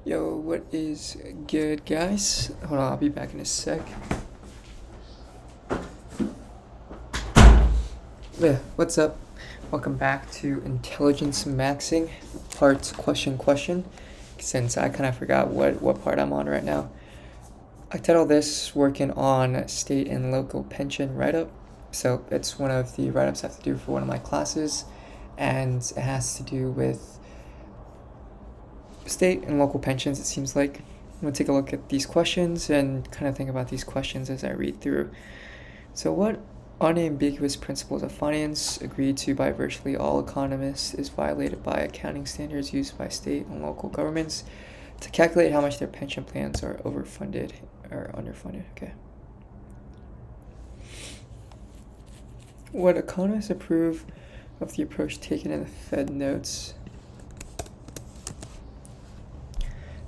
Yo, what is good, guys? Hold on, I'll be back in a sec. Yeah, what's up? Welcome back to Intelligence Maxing, part question. Since I kind of forgot what part I'm on right now. I titled this working on state and local pension write-up. So it's one of the write-ups I have to do for one of my classes, and it has to do with state and local pensions, it seems like. I'm going to take a look at these questions and kind of think about these questions as I read through. So what unambiguous principles of finance agreed to by virtually all economists is violated by accounting standards used by state and local governments to calculate how much their pension plans are overfunded or underfunded? Okay. What economists approve of the approach taken in the Fed notes?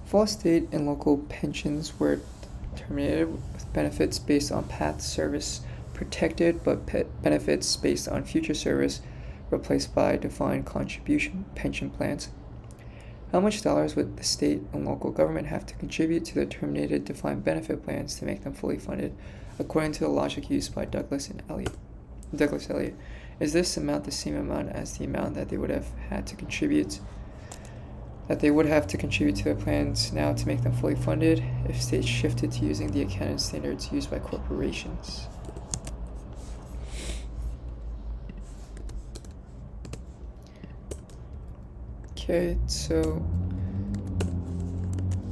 If all state and local pensions were terminated with benefits based on past service protected, but benefits based on future service replaced by defined contribution pension plans, how much dollars would the state and local government have to contribute to the terminated defined benefit plans to make them fully funded, according to the logic used by Douglas Elliott? Is this amount the same amount as the amount that they would have to contribute to the plans now to make them fully funded if states shifted to using the accounting standards used by corporations? Okay, so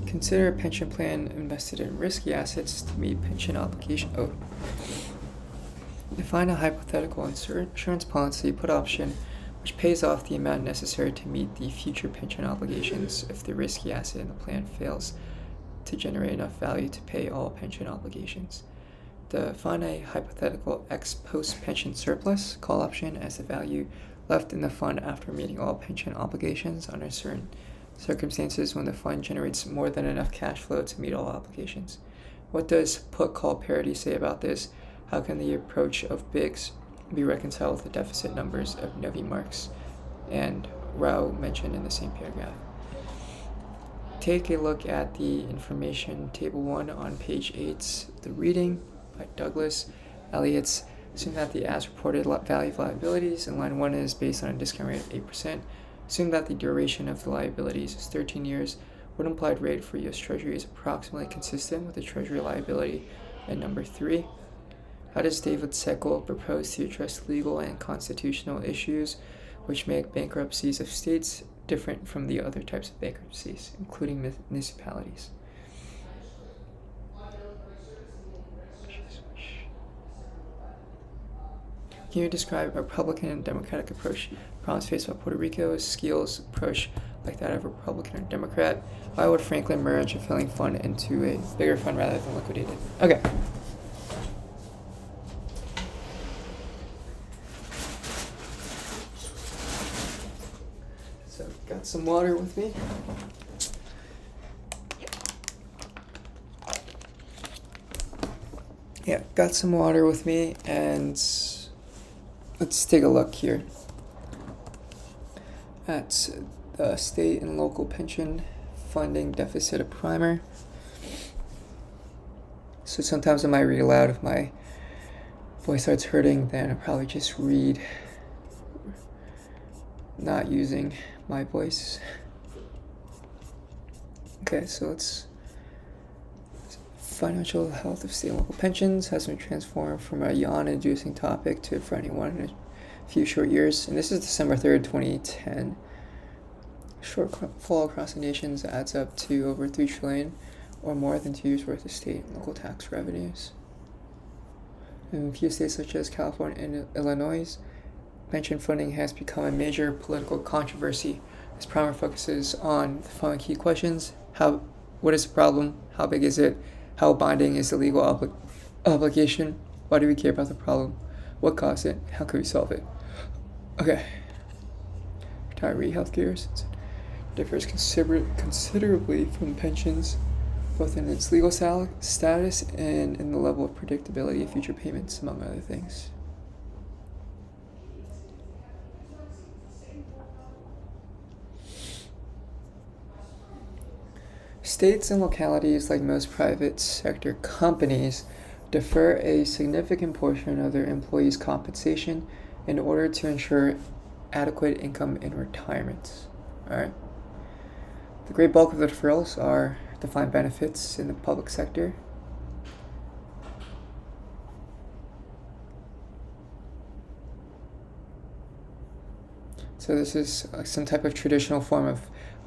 consider a pension plan invested in risky assets to meet pension obligation. Define a hypothetical insurance policy put option which pays off the amount necessary to meet the future pension obligations if the risky asset in the plan fails to generate enough value to pay all pension obligations. Define a hypothetical ex post pension surplus call option as the value left in the fund after meeting all pension obligations under certain circumstances when the fund generates more than enough cash flow to meet all obligations. What does put-call parity say about this? How can the approach of Biggs be reconciled with the deficit numbers of Novi Marx and Rao mentioned in the same paragraph? Take a look at the information table 1 on page 8, the reading by Douglas Elliott's. Assume that the as-reported value of liabilities in line 1 is based on a discount rate of 8%. Assume that the duration of the liabilities is 13 years. What implied rate for U.S. Treasury is approximately consistent with the Treasury liability in number 3? How does David Seckel propose to address legal and constitutional issues which make bankruptcies of states different from the other types of bankruptcies, including municipalities? Can you describe a Republican and Democratic approach problems faced by Puerto Rico? Skill's approach like that of a Republican or Democrat? Why would Franklin merge a failing fund into a bigger fund rather than liquidate it? Okay. So, got some water with me. Yeah, got some water with me, and let's take a look here at the state and local pension funding deficit, a primer. So sometimes I might read aloud. If my voice starts hurting, then I'll probably just read not using my voice. Okay, so let's. Financial health of state and local pensions has been transformed from a yawn-inducing topic to for anyone in a few short years. And this is December 3rd, 2010. Shortfall across the nations adds up to over $3 trillion, or more than 2 years' worth of state and local tax revenues. In a few states such as California and Illinois, pension funding has become a major political controversy. This primer focuses on the following key questions: what is the problem? How big is it? How binding is the legal obligation? Why do we care about the problem? What caused it? How can we solve it? Okay. Retiree healthcare differs considerably from pensions, both in its legal status and in the level of predictability of future payments, among other things. States and localities, like most private sector companies, defer a significant portion of their employees' compensation in order to ensure adequate income in retirement. All right. The great bulk of the deferrals are defined benefits in the public sector. So this is some type of traditional form of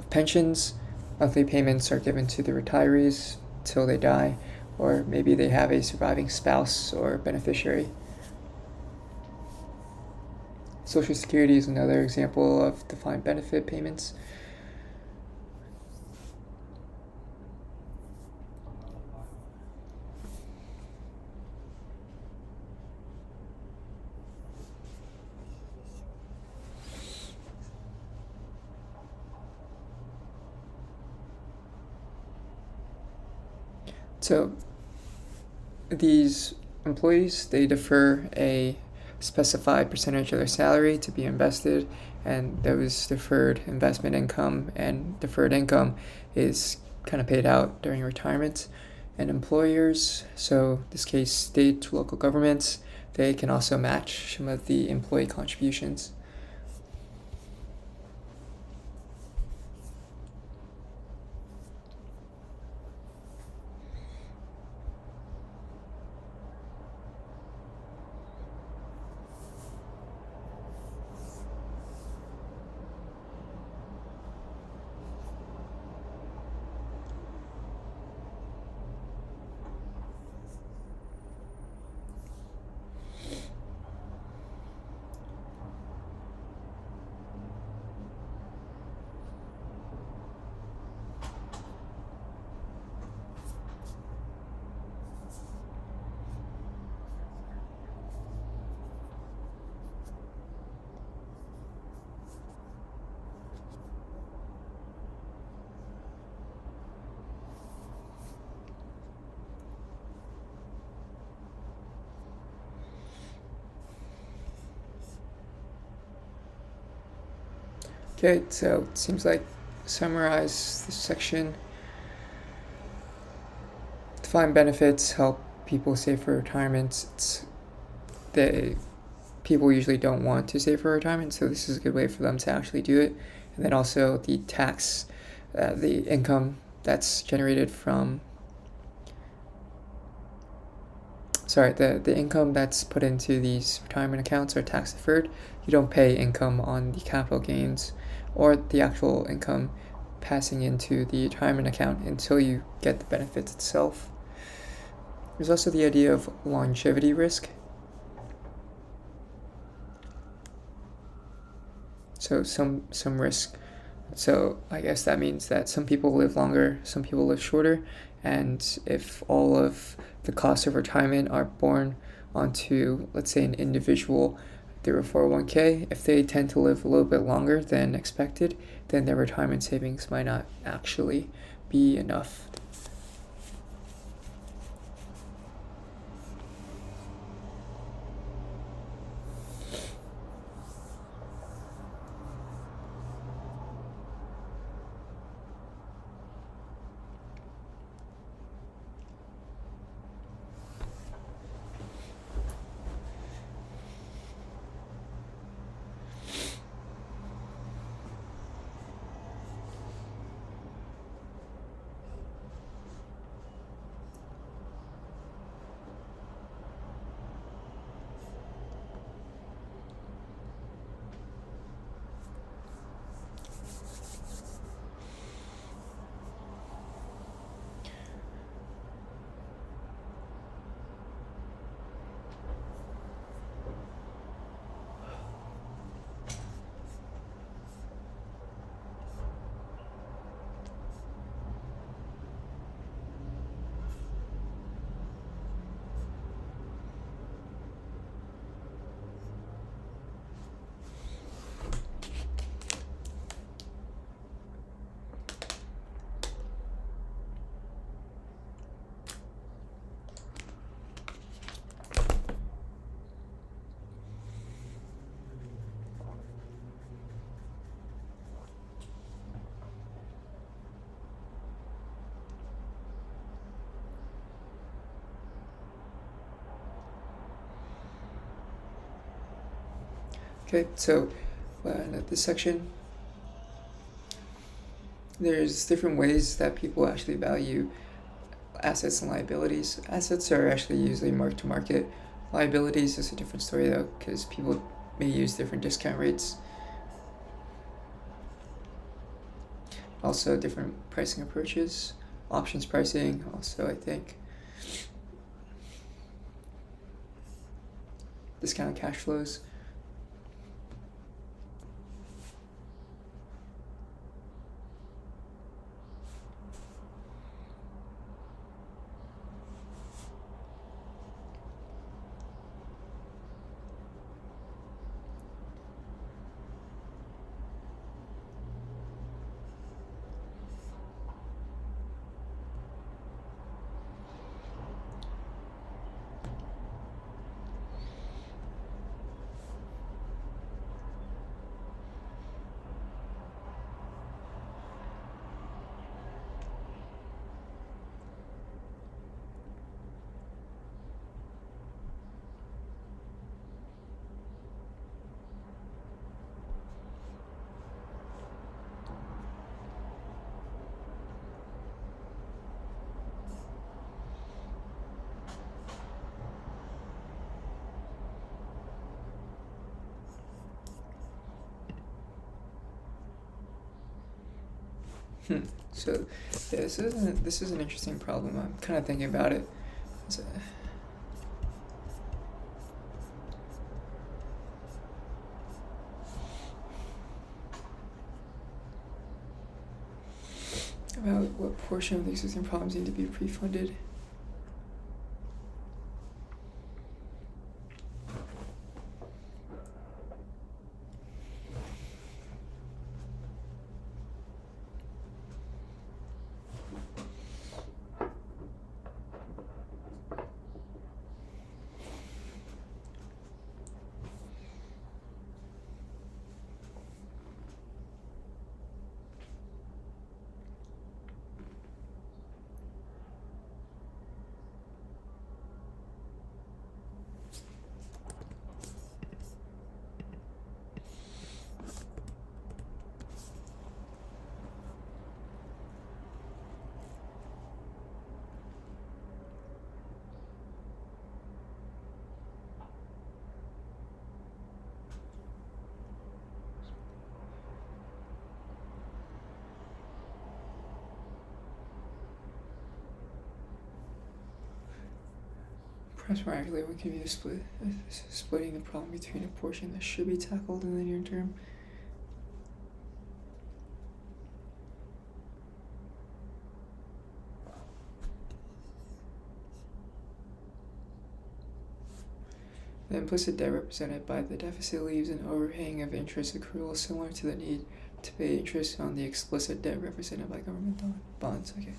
pensions. Monthly payments are given to the retirees till they die, or maybe they have a surviving spouse or beneficiary. Social Security is another example of defined benefit payments. So these employees, they defer a specified percentage of their salary to be invested, and those deferred investment income and deferred income is kind of paid out during retirement. And employers, so in this case state, local governments, they can also match some of the employee contributions. Okay, so it seems like summarize this section. Defined benefits help people save for retirement. People usually don't want to save for retirement, so this is a good way for them to actually do it. And then also the tax, the income that's generated from the income that's put into these retirement accounts are tax deferred. You don't pay income on the capital gains or the actual income passing into the retirement account until you get the benefits itself. There's also the idea of longevity risk. So some risk. So I guess that means that some people live longer, some people live shorter, and if all of the costs of retirement are borne onto, let's say, an individual through a 401k, if they tend to live a little bit longer than expected, then their retirement savings might not actually be enough. Okay, so in this section, there's different ways that people actually value assets and liabilities. Assets are actually usually marked to market. Liabilities is a different story though, because people may use different discount rates. Also, different pricing approaches. Options pricing, also, I think. Discounted cash flows. So, yeah, this is an interesting problem. I'm kind of thinking about it. About what portion of the existing problems need to be pre-funded. Perhaps more accurately, one can view splitting the problem between a portion that should be tackled in the near term. The implicit debt represented by the deficit leaves an overhang of interest accrual similar to the need to pay interest on the explicit debt represented by government bonds. Okay.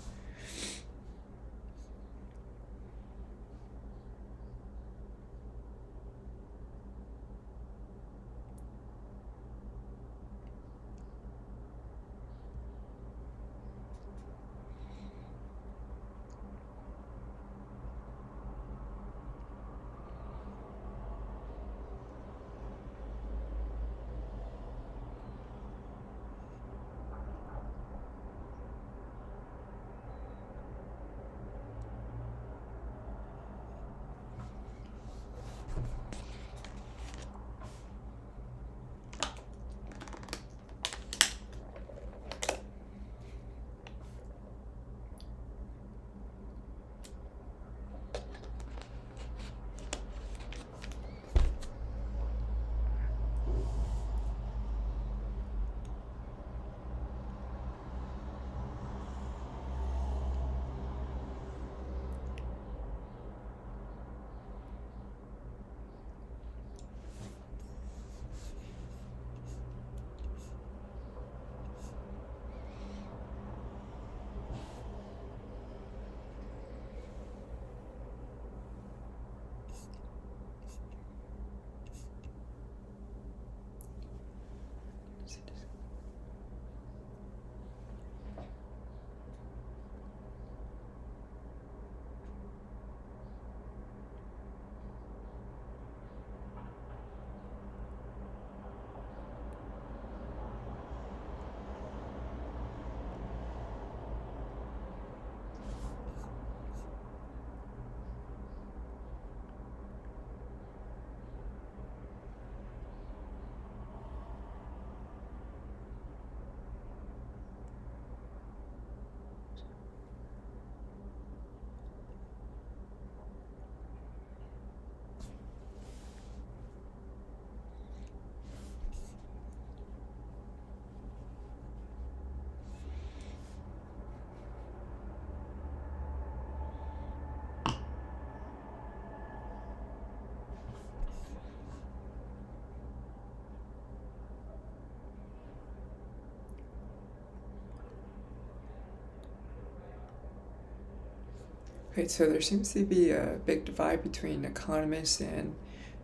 Right, so there seems to be a big divide between economists and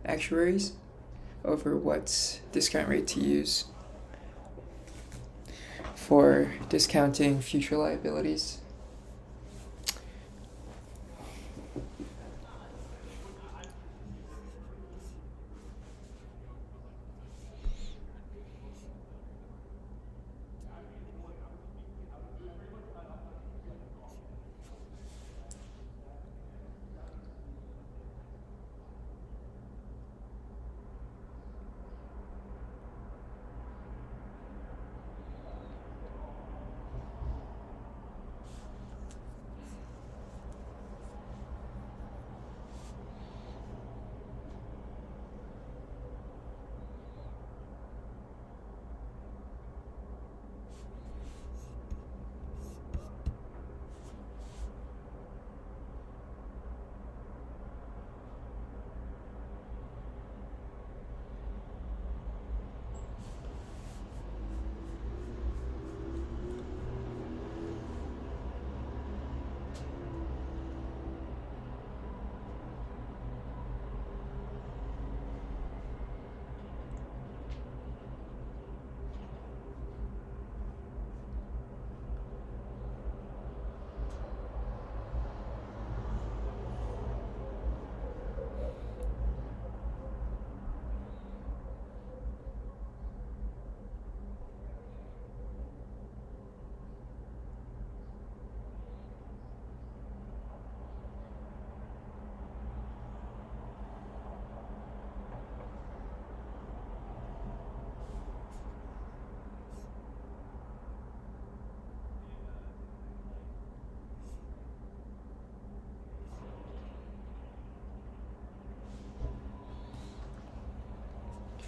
actuaries over what discount rate to use for discounting future liabilities.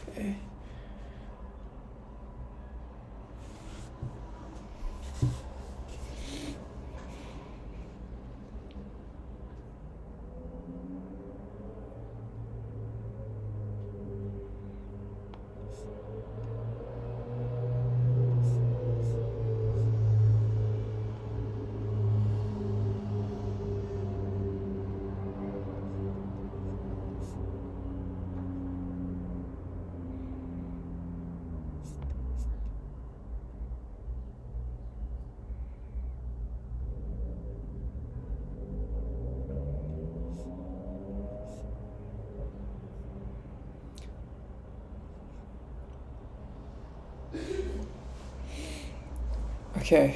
Okay. Okay.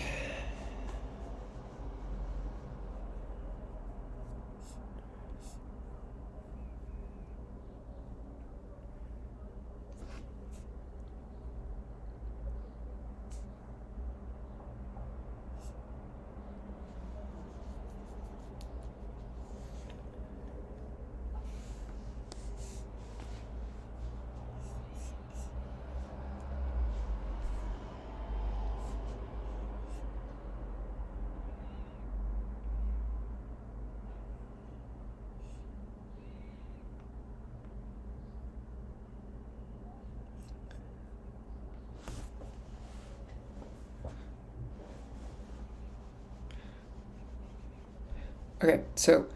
Okay, so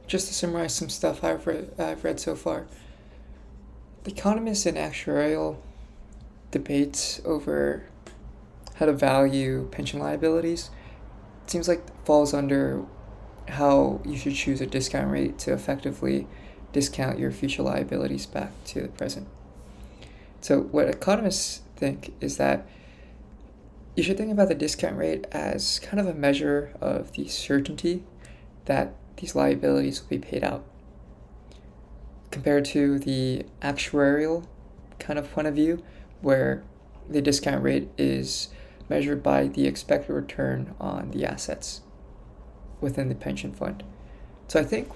just to summarize some stuff I've read so far, the economists and actuarial debates over how to value pension liabilities seems like falls under how you should choose a discount rate to effectively discount your future liabilities back to the present. So what economists think is that you should think about the discount rate as kind of a measure of the certainty that these liabilities will be paid out, compared to the actuarial kind of point of view, where the discount rate is measured by the expected return on the assets within the pension fund. So I think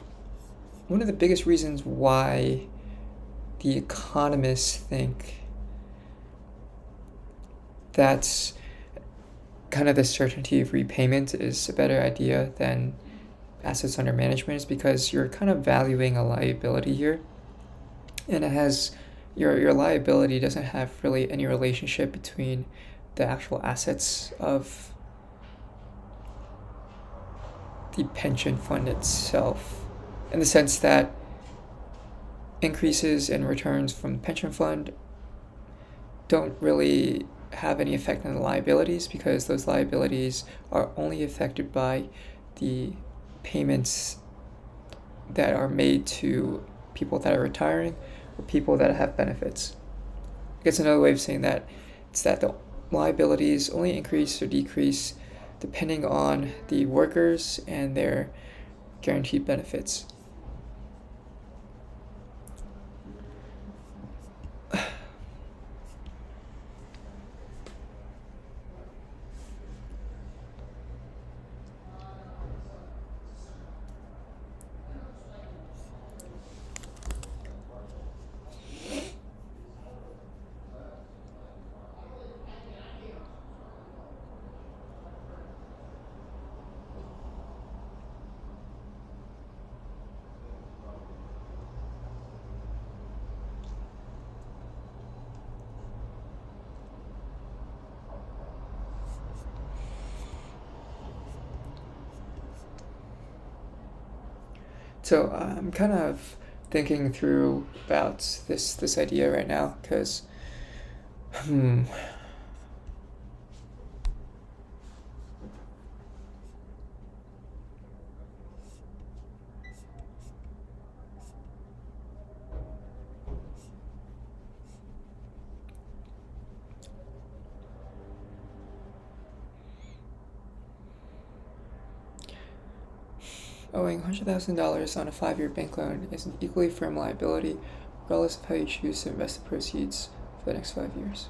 one of the biggest reasons why the economists think that's kind of the certainty of repayment is a better idea than assets under management is because you're kind of valuing a liability here, and it has your liability doesn't have really any relationship between the actual assets of the pension fund itself, in the sense that increases in returns from the pension fund don't really have any effect on the liabilities, because those liabilities are only affected by the payments that are made to people that are retiring or people that have benefits. I guess another way of saying that is that the liabilities only increase or decrease depending on the workers and their guaranteed benefits. So I'm kind of thinking through about this idea right now, because owing $100,000 on a 5-year bank loan is an equally firm liability, regardless of how you choose to invest the proceeds for the next 5 years.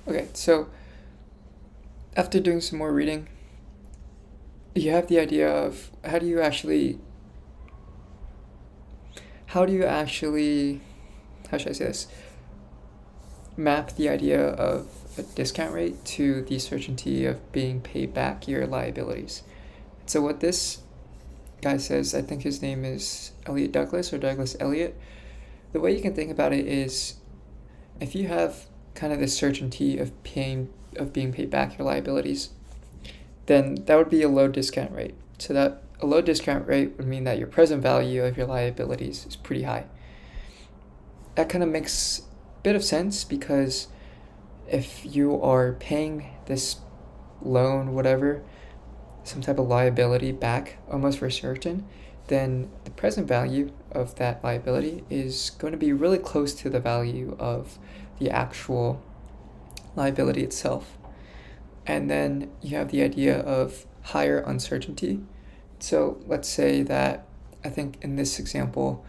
Okay, so after doing some more reading, you have the idea of how do you actually, how should I say this, map the idea of a discount rate to the certainty of being paid back your liabilities. So what this guy says, I think his name is Elliot Douglas or Douglas Elliot, the way you can think about it is, if you have kind of the certainty of being paid back your liabilities, then that would be a low discount rate. So that a low discount rate would mean that your present value of your liabilities is pretty high. That kind of makes a bit of sense, because if you are paying this loan, whatever, some type of liability back almost for certain, then the present value of that liability is going to be really close to the value of the actual liability itself. And then you have the idea of higher uncertainty. So let's say that, I think in this example,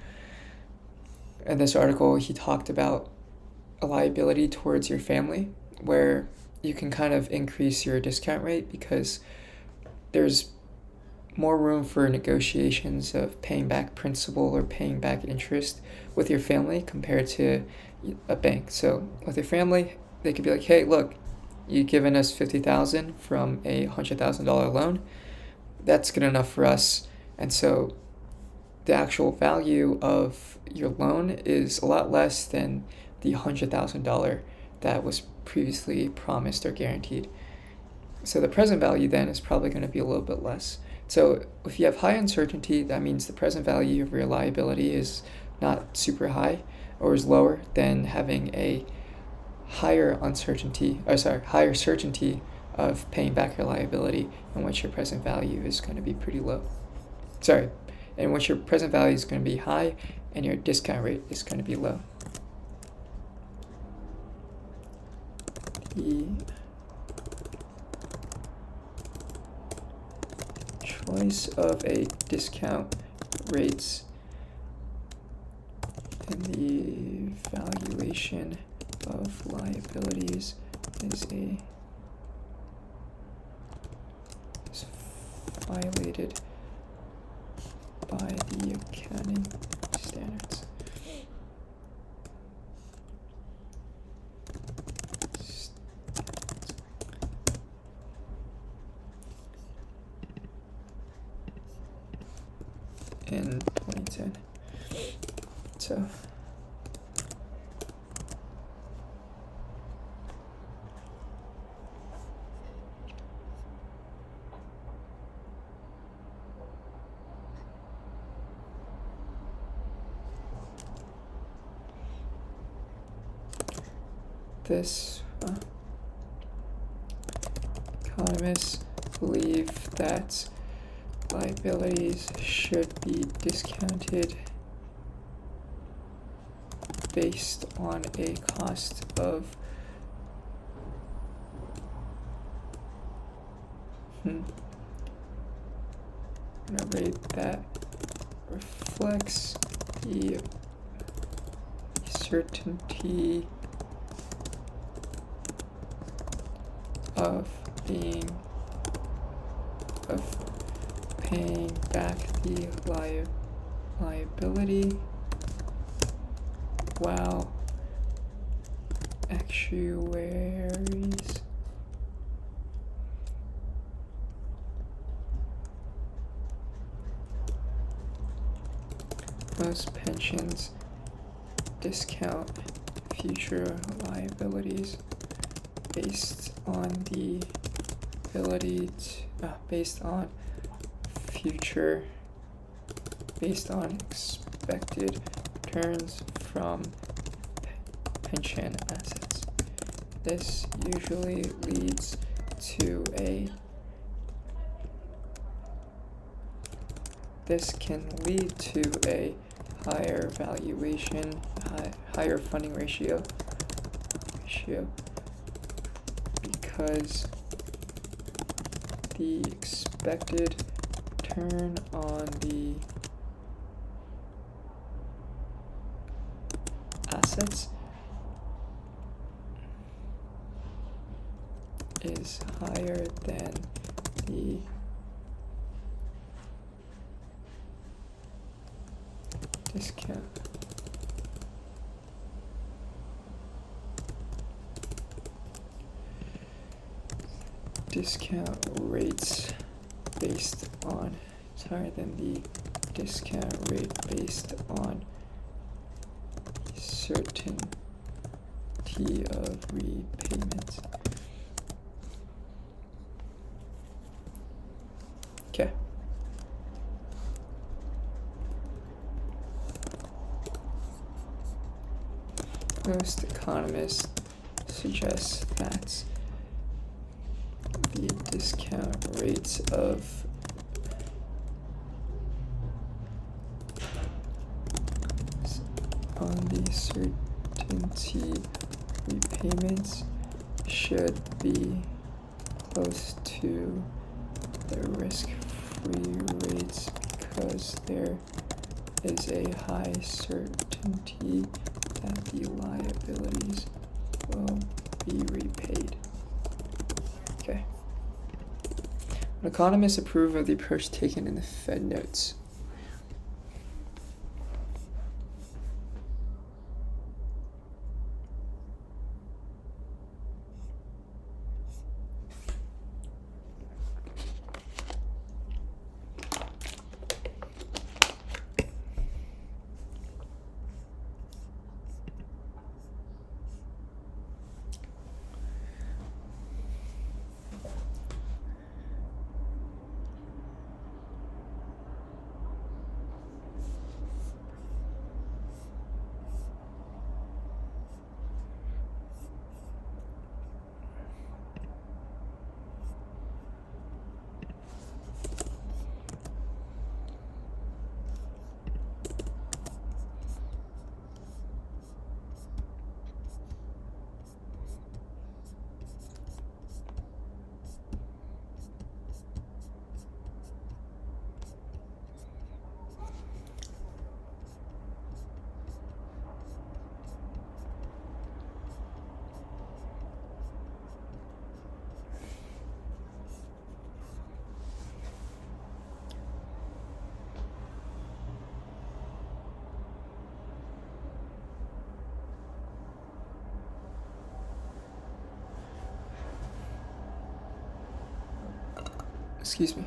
in this article, he talked about a liability towards your family, where you can kind of increase your discount rate because there's more room for negotiations of paying back principal or paying back interest with your family compared to a bank. So with your family, they could be like, hey, look, you've given us $50,000 from a $100,000 loan. That's good enough for us. And so the actual value of your loan is a lot less than the $100,000 that was previously promised or guaranteed. So the present value then is probably going to be a little bit less. So if you have high uncertainty, that means the present value of your liability is not super high, or is lower than having a higher certainty of paying back your liability, in which your present value is going to be pretty low. In which your present value is going to be high and your discount rate is going to be low. the choice of a discount rates and the valuation of liabilities is violated by the accounting standards. In 2010. So this economists believe that liabilities should be discounted based on a cost of a rate that reflects the certainty of paying back the liability while actuaries most pensions discount future liabilities based on the ability to, based on expected returns from pension assets. This usually leads to this can lead to a higher valuation, higher funding ratio because the expected return on the assets is higher than the discount. Discount rates based on it's higher than the discount rate based on certainty of repayment. Okay. Most economists suggest that the discount rates on the certainty repayments should be close to the risk-free rates because there is a high certainty that the liabilities will be repaid. Okay. Economists approve of the approach taken in the Fed notes. Excuse me.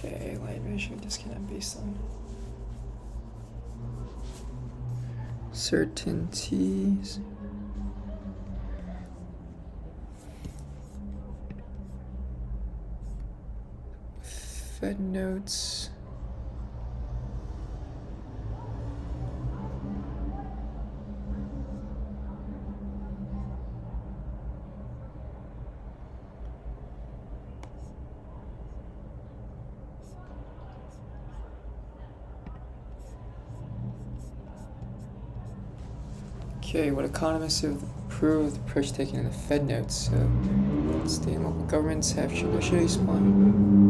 Okay, light measure disconnect based on certainties. Fed notes. Okay, what economists have approved the approach taken in the Fed notes. So, state and local governments have traditionally responded.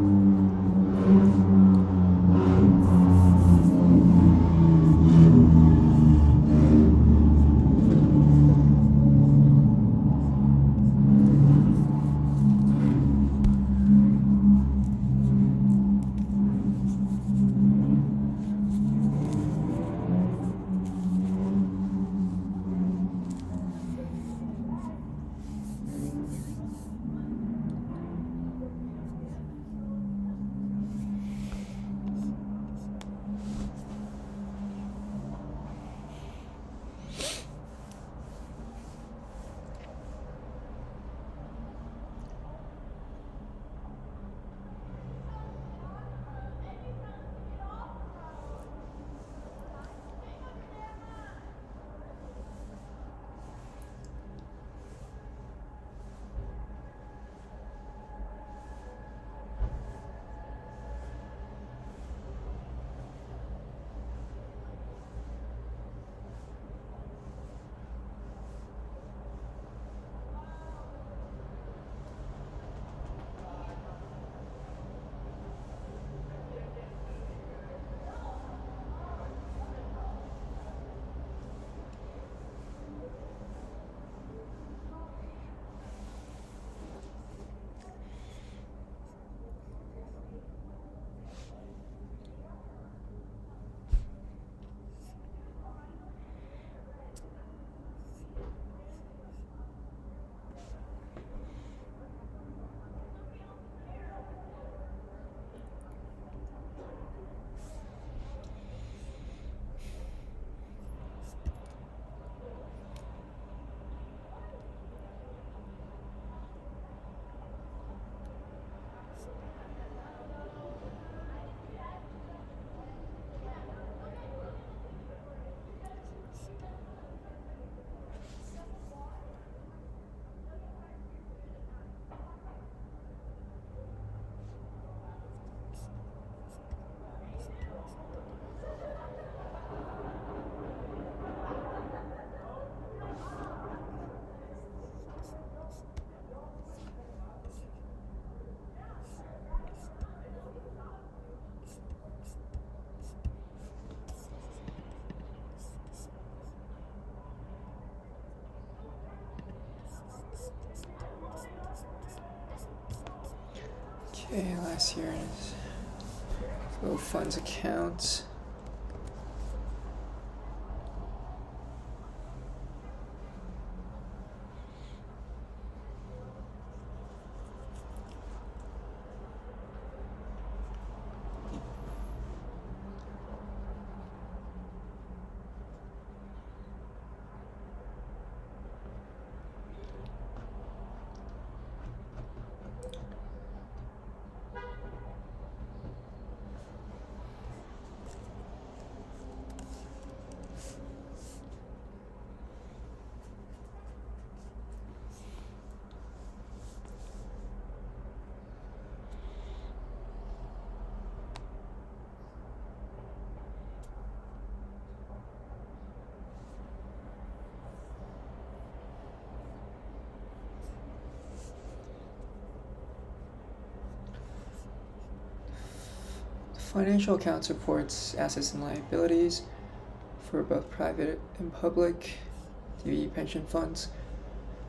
Okay, last year is flow funds account. Financial account supports assets and liabilities for both private and public DB pension funds.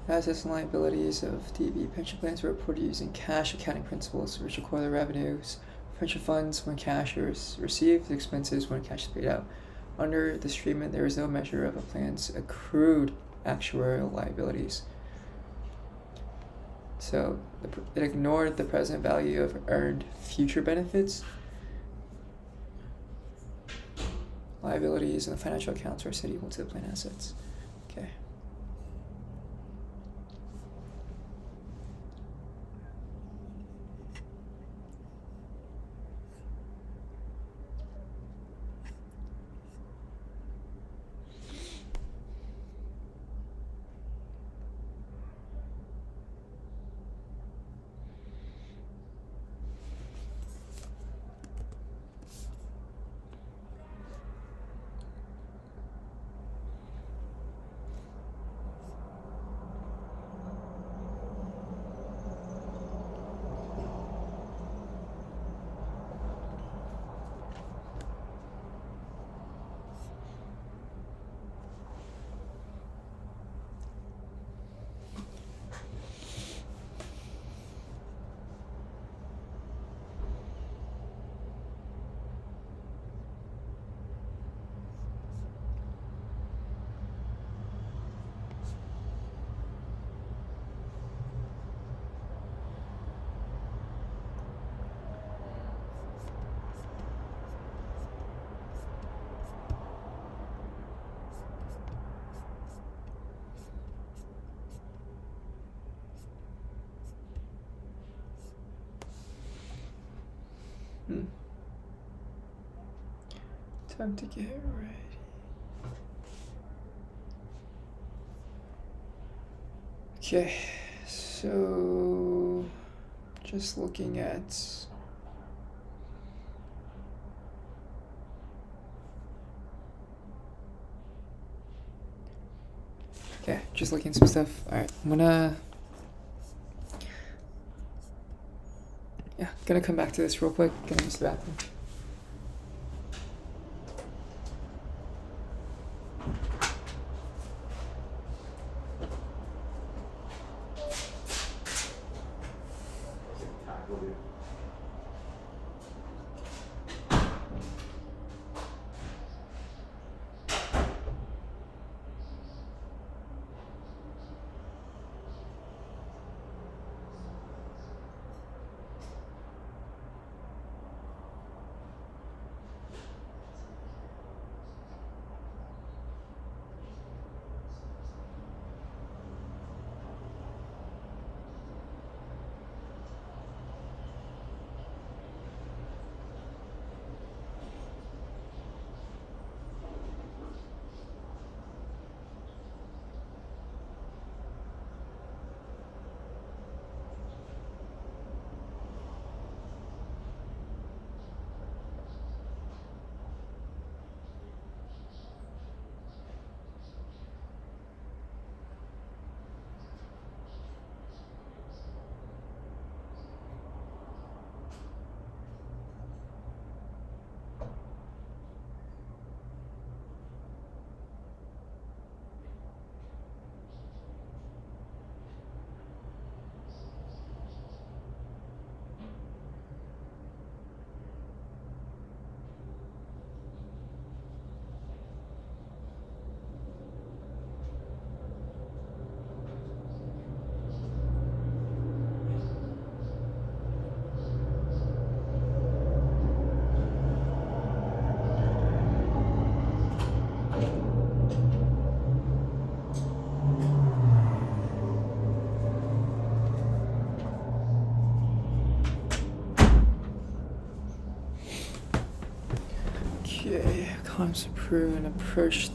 Assets and liabilities of DB pension plans are reported using cash accounting principles, which record the revenues of pension funds when cash is received, expenses when cash is paid out. Under this treatment, there is no measure of a plan's accrued actuarial liabilities. So it ignored the present value of earned future benefits. Liabilities and the financial accounts are set equal to the plan assets. Okay. Time to get ready. Okay, so just looking at some stuff. Alright, I'm gonna come back to this real quick. Gonna use the bathroom. Okay, economists approve an approach.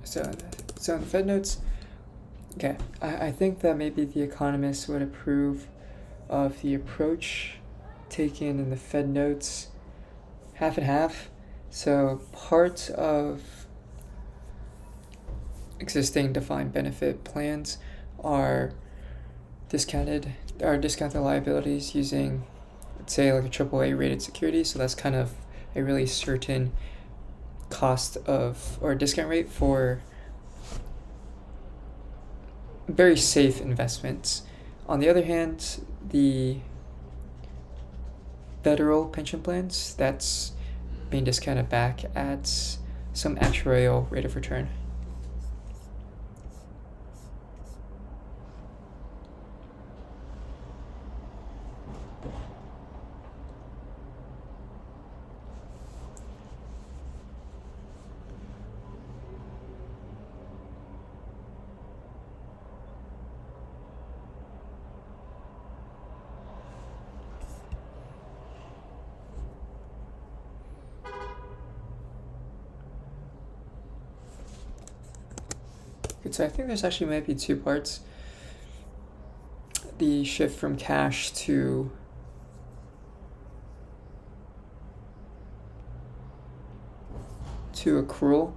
So in the Fed notes, okay, I think that maybe the economists would approve of the approach taken in the Fed notes, half and half. So part of existing defined benefit plans are discount the liabilities using, let's say, like a AAA rated security. So that's kind of a really certain cost of or discount rate for very safe investments. On the other hand, the federal pension plans, that's being discounted back at some actuarial rate of return. Good, so I think there's actually maybe two parts. The shift from cash to accrual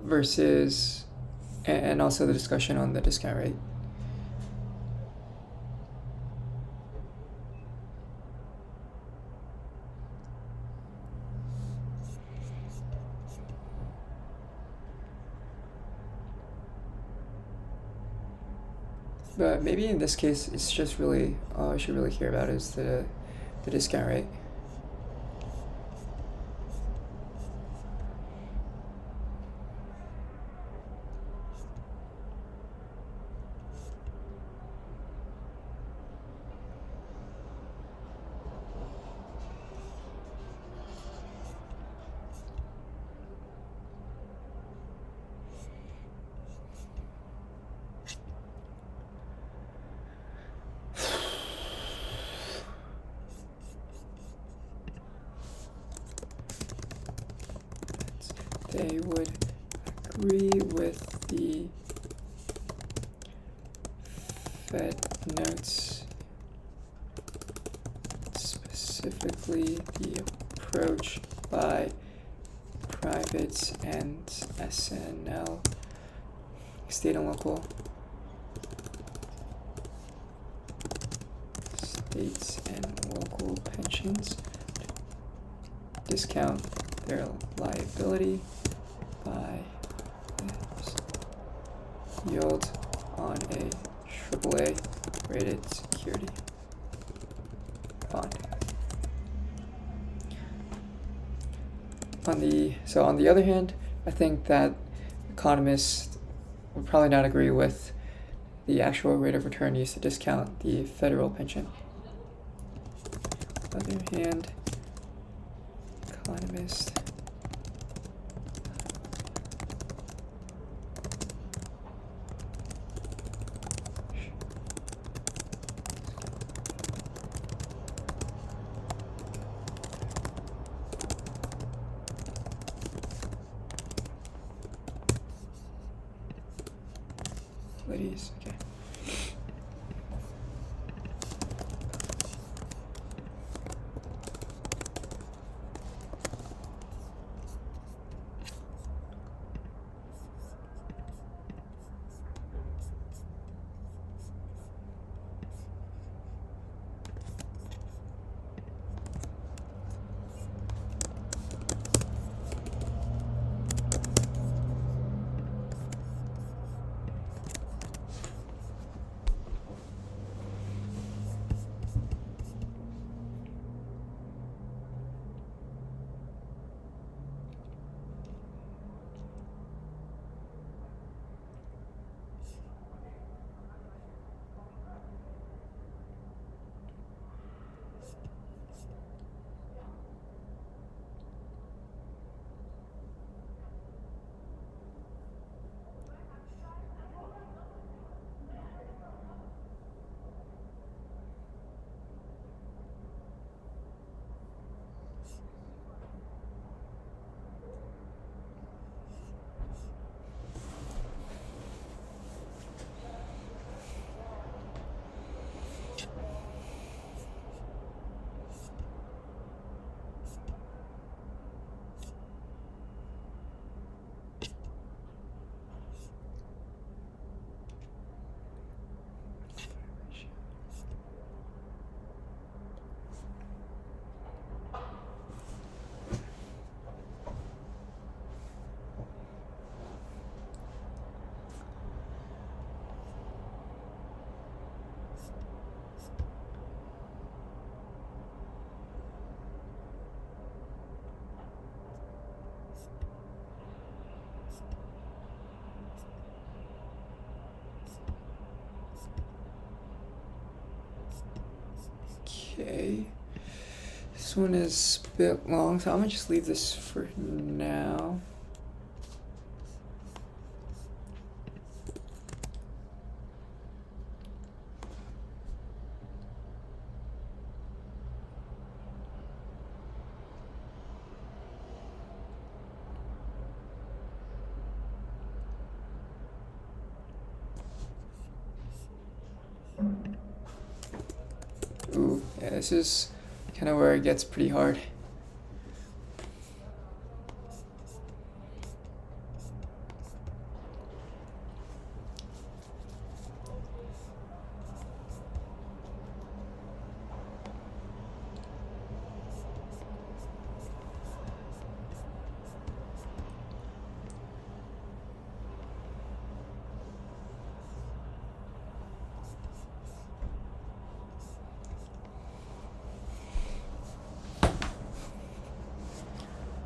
versus, and also the discussion on the discount rate. But maybe in this case, it's just really all I should really care about is the discount rate. They would agree with the Fed notes, specifically the approach by private and SNL, state and local, states and local pensions, discount their liability by yield on a AAA rated security bond. On the other hand, I think that economists would probably not agree with the actual rate of return used to discount the federal pension. On the other hand, economists ladies, okay. Okay, this one is a bit long, so I'm gonna just leave this for now. Ooh, yeah, this is kind of where it gets pretty hard.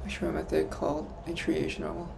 Actually, a method called entry age normal.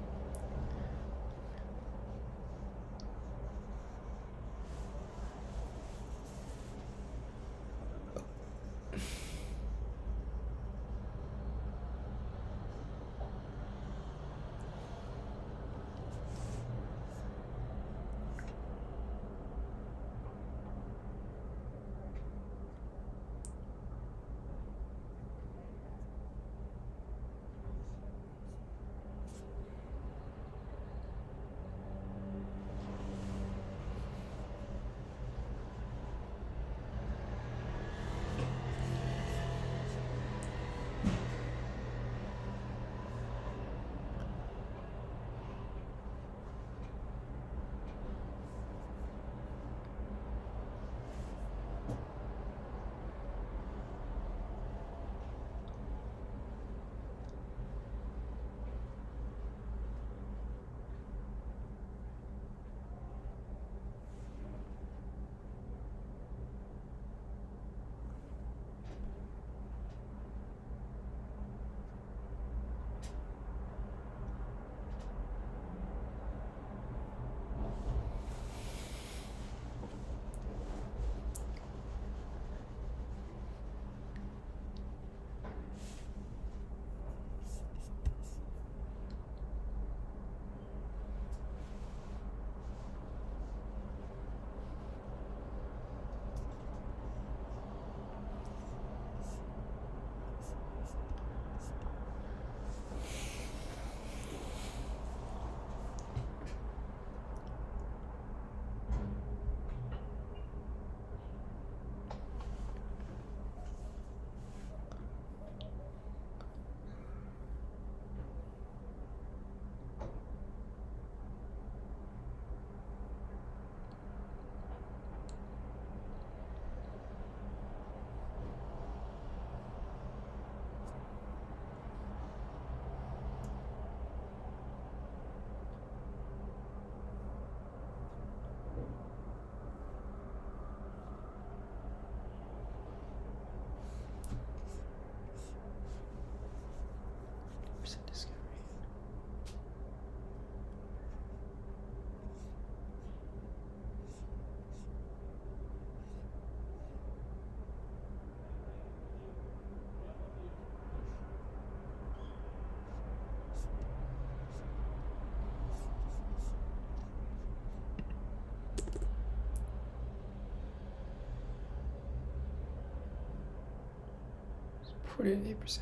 40 to 8%.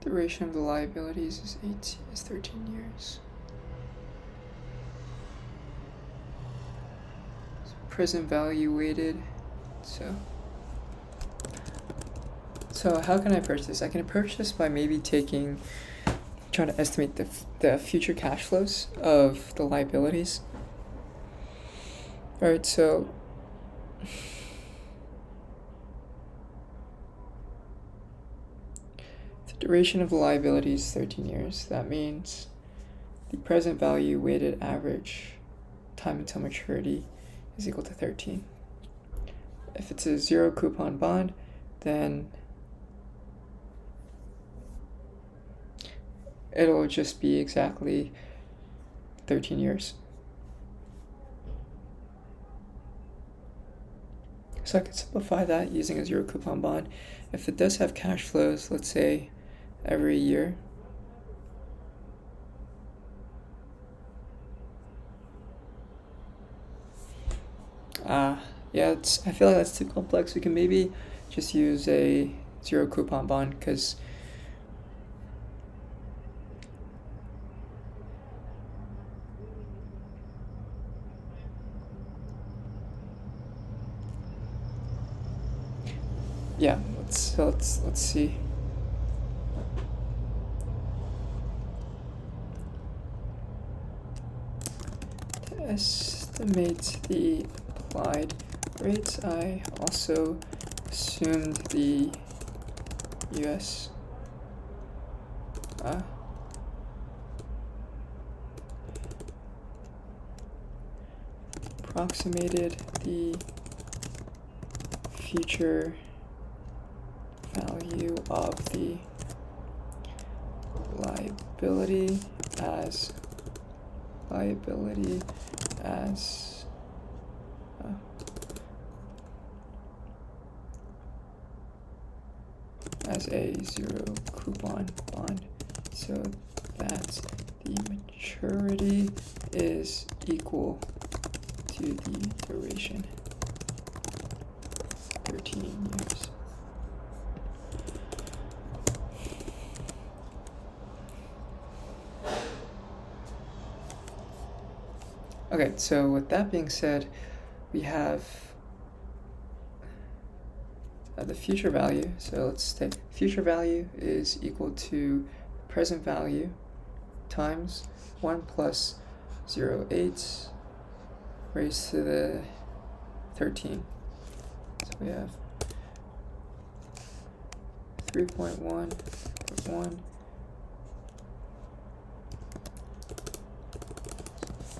Duration of the liabilities is 13 years. Present value weighted. So how can I approach this? I can approach this by maybe trying to estimate the future cash flows of the liabilities. Alright, so the duration of the liability is 13 years. That means the present value weighted average time until maturity is equal to 13. If it's a zero coupon bond, then it'll just be exactly 13 years. So I could simplify that using a zero coupon bond. If it does have cash flows, let's say every year, yeah, I feel like that's too complex. We can maybe just use a zero coupon bond because yeah, let's see. To estimate the applied rates, I also assumed the US approximated the future value of the liability as a zero coupon bond, so that the maturity is equal to the duration, 13 years. Okay, so with that being said, we have the future value. So let's take future value is equal to present value times 1 plus 0.8 raised to the 13. So we have 3.1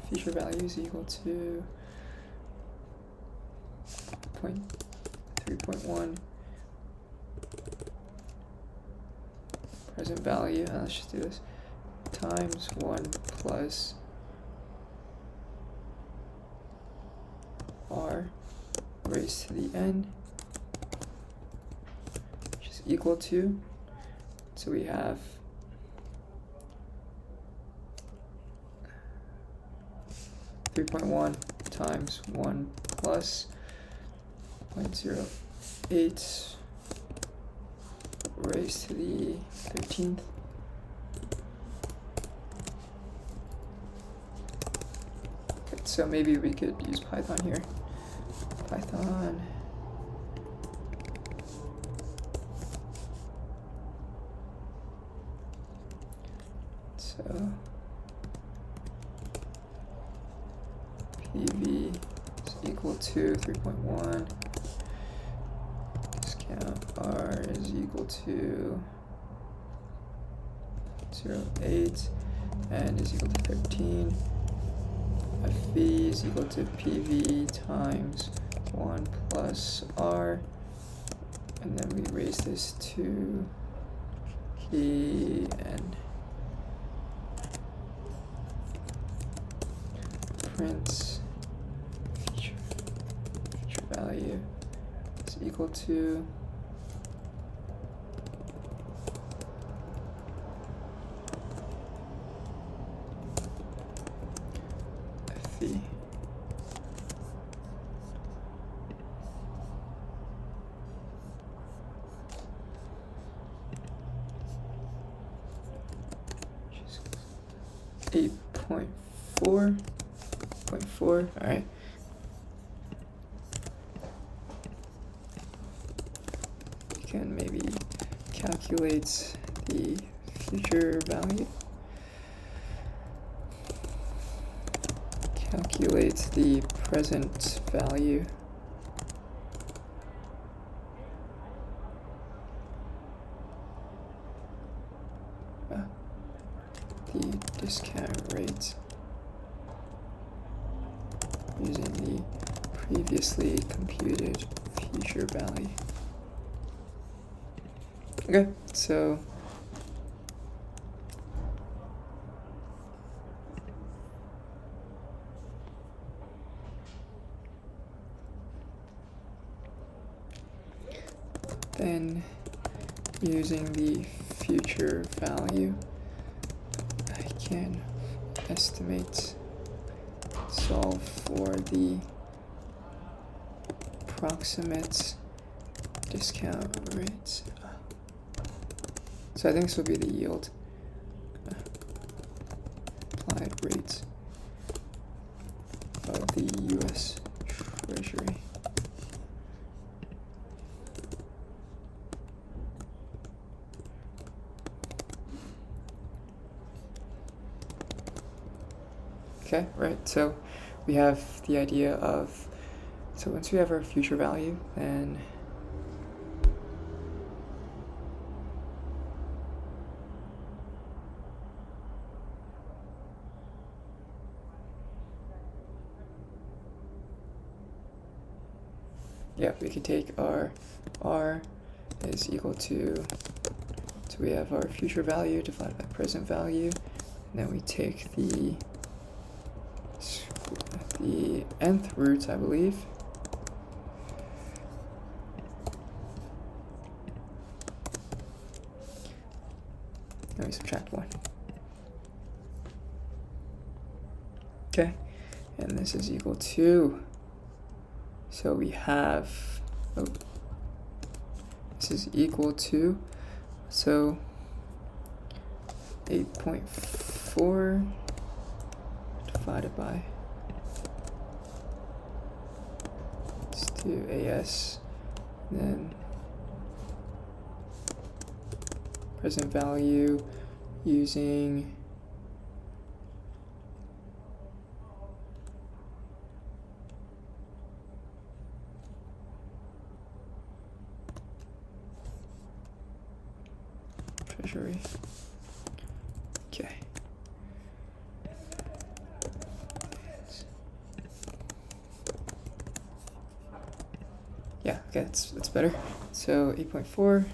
future value is equal to 3.1 present value, let's just do this, times 1 plus r raised to the n, which is equal to, so we have 3.1 times 1 plus 0.08 raised to the 13th So maybe we could use Python here. Python. So PV is equal to 3.1. Discount R is equal to 0.8 and is equal to 13. FV is equal to PV times 1 plus R, and then we raise this to and print feature value is equal to FV. Which is 8.4. All right. We can maybe calculate the future value. Calculate the present value. The discount rate using the previously computed future value. Okay, so then using the future value, I can estimate, solve for the approximate discount rate. So I think this will be the yield applied rate of the US Treasury. Okay, right, so we have the idea of, so once we have our future value, then yeah, we could take our R is equal to, so we have our future value divided by present value, and then we take the nth root, I believe. Then we subtract 1. Okay, and this is equal to, so we have, this is equal to, so 8.4 divided by to AS, then present value using Treasury. Okay. Yeah, okay, that's better. So 8.4.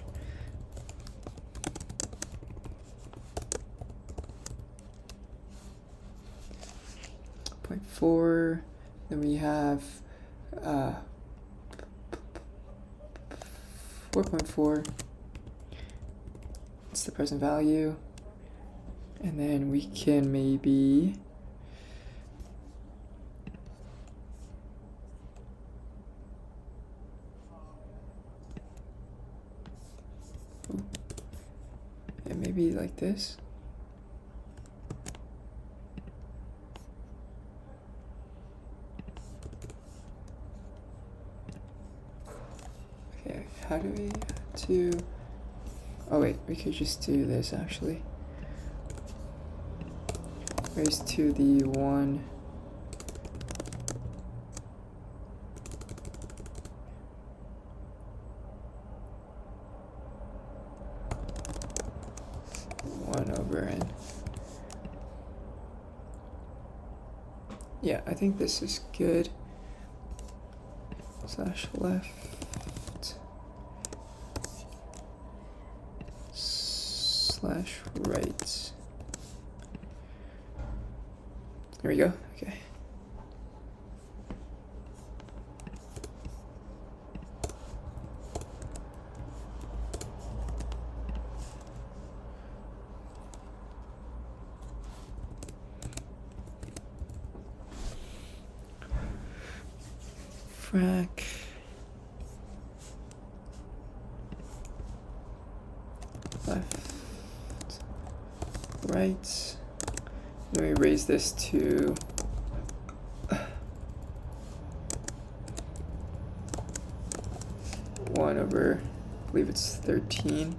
Then we have 4.4. It's the present value. And then we can maybe maybe like this. how do we do? Oh wait, we could just do this actually. Raise to the 1 over n. Yeah, I think this is good. Slash left slash right. There we go. Okay. Frac left, right. Then we raise this to 1 over, I believe it's 13.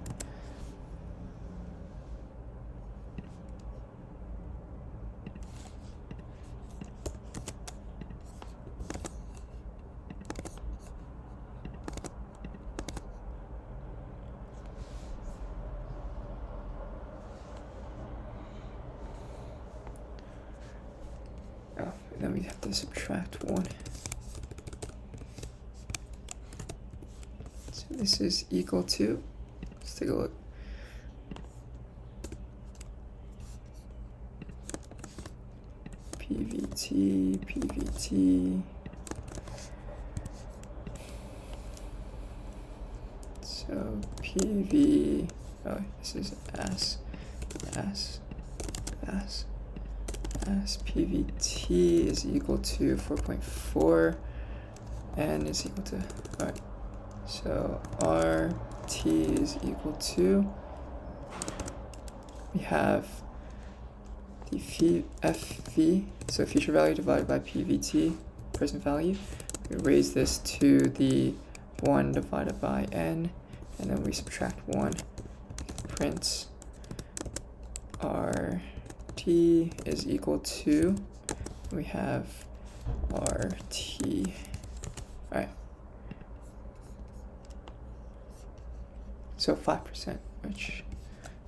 And then we have to subtract 1. So this is equal to, let's take a look. PVT. So PV, oh, this is S. PVT is equal to 4.4, N is equal to, alright, so RT is equal to, we have the FV, so future value divided by PVT, present value. We raise this to the 1 divided by N, and then we subtract 1, print RT is equal to, we have RT, alright, so 5%, which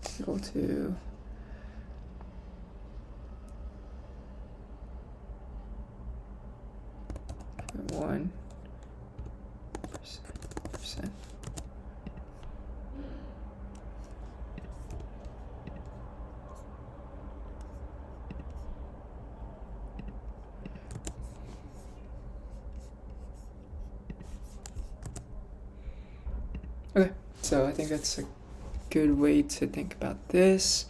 is equal to 1%. Okay, so I think that's a good way to think about this.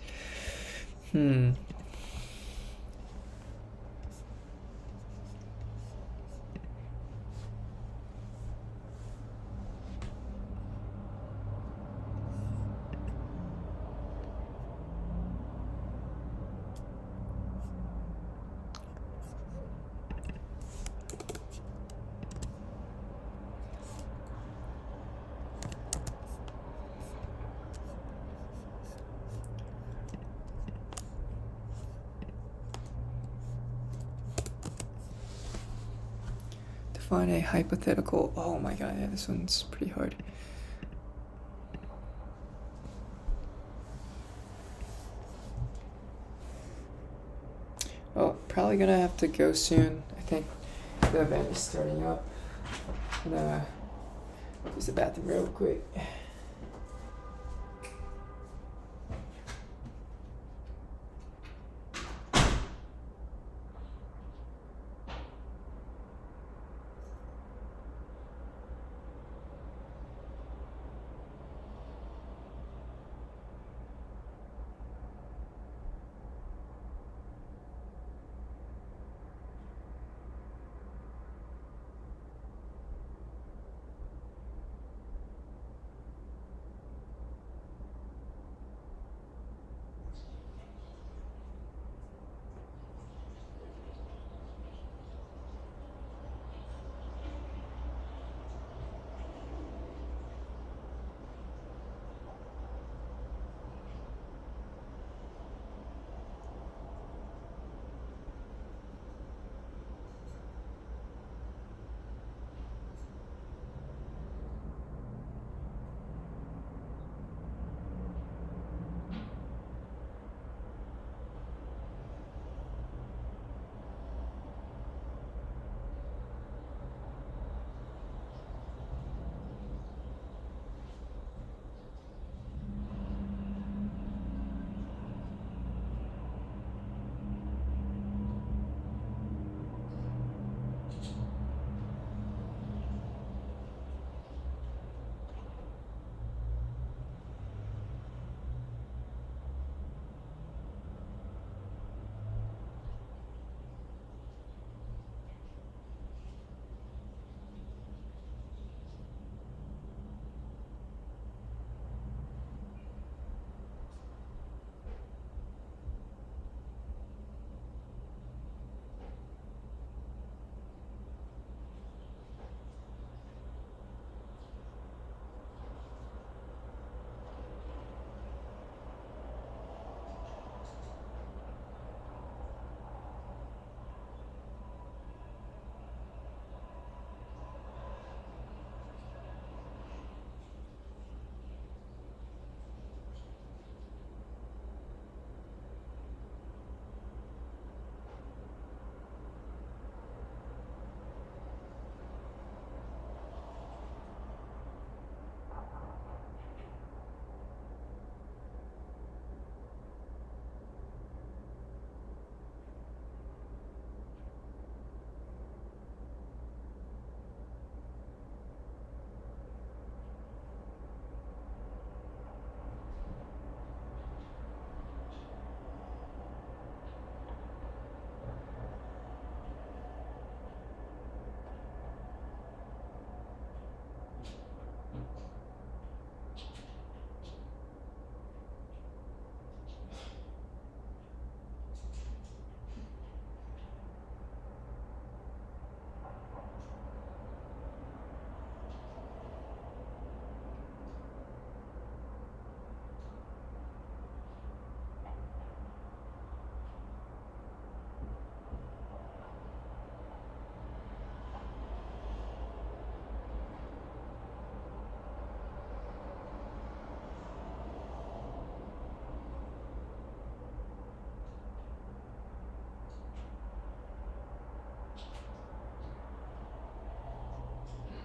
Define a hypothetical, oh my god, yeah, this one's pretty hard. Well, probably gonna have to go soon. I think the event is starting up. I'm gonna use the bathroom real quick.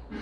Okay.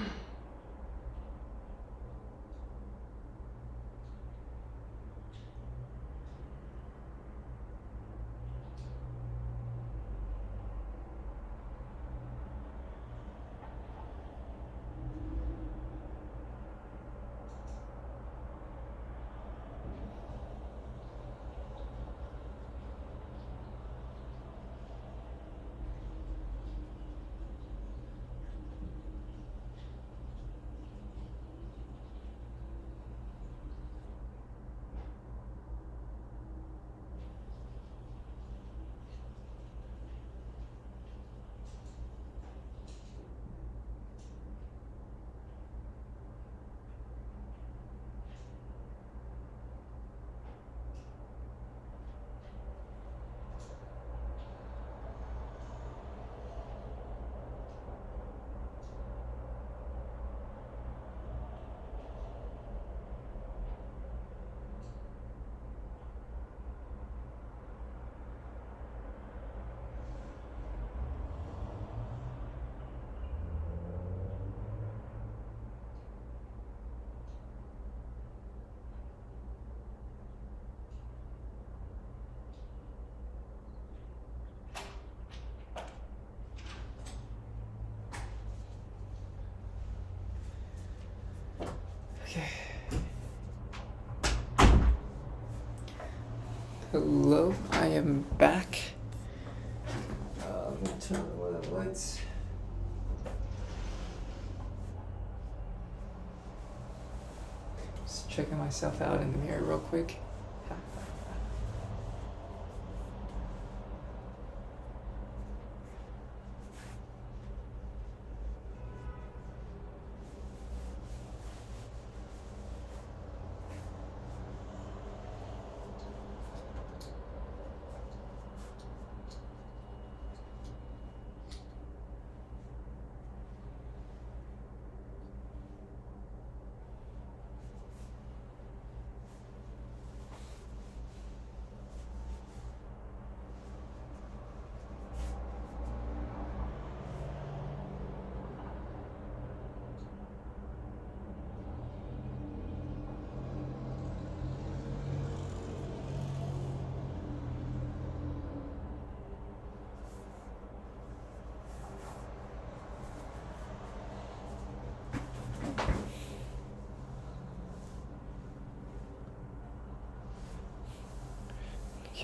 Hello, I am back. I'm gonna turn on one of the lights. Just checking myself out in the mirror real quick.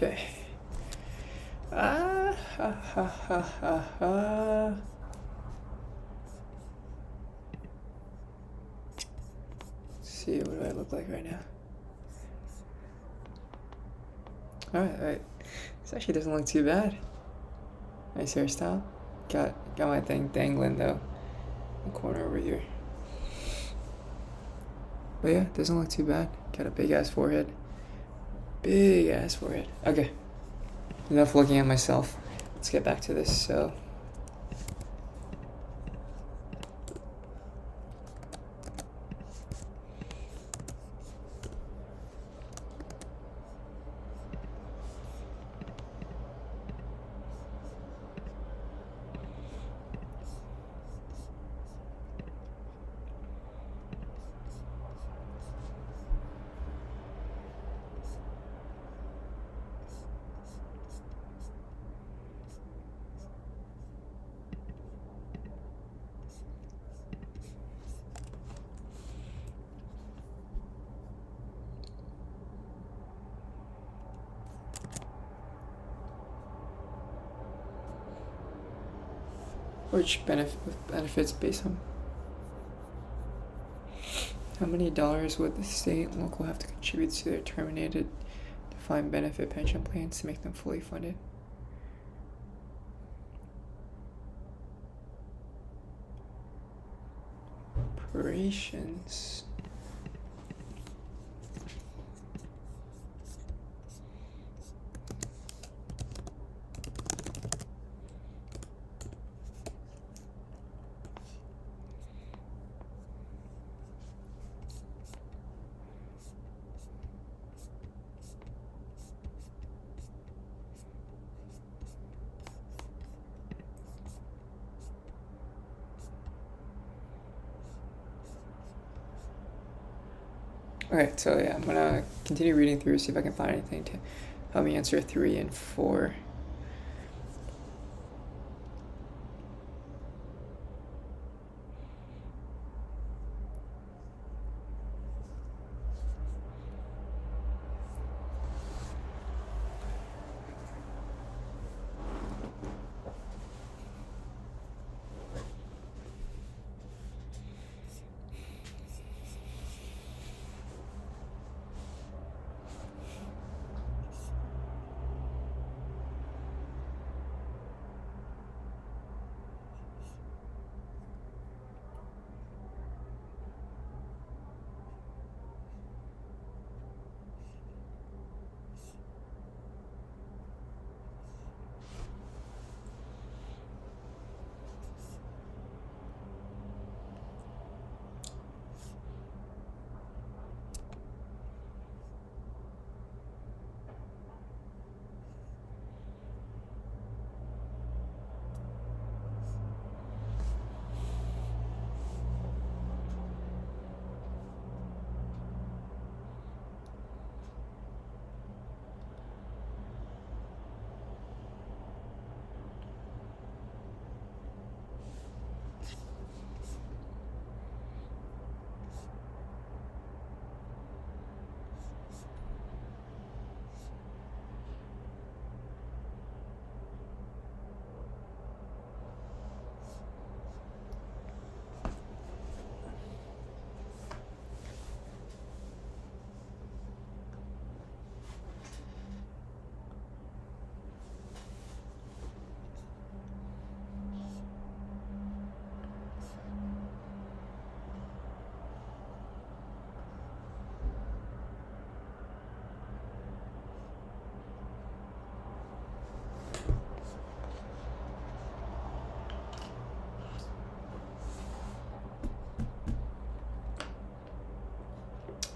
Okay. Let's see, what do I look like right now? Alright. This actually doesn't look too bad. Nice hairstyle. Got my thing dangling though. In the corner over here. But yeah, doesn't look too bad. Got a big ass forehead. Big ass forehead. Okay. Enough looking at myself. Let's get back to this. So which benefits based on how many dollars would the state and local have to contribute to their terminated defined benefit pension plans to make them fully funded? Operations. Okay, so yeah, I'm gonna continue reading through, see if I can find anything to help me answer 3 and 4.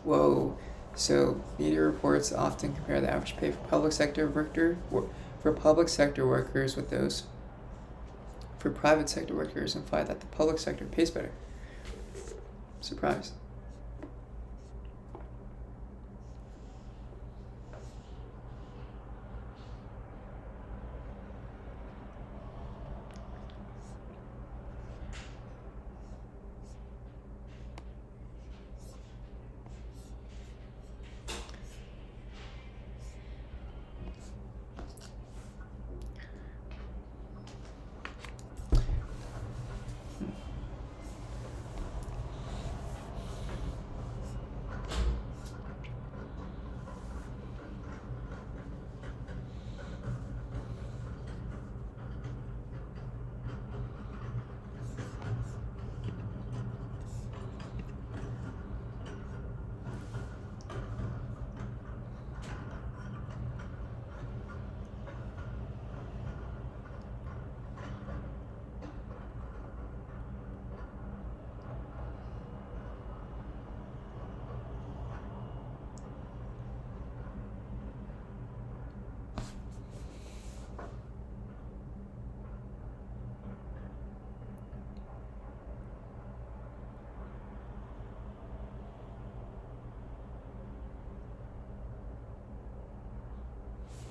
Whoa. So media reports often compare the average pay for public sector workers with those for private sector workers and find that the public sector pays better. Surprise.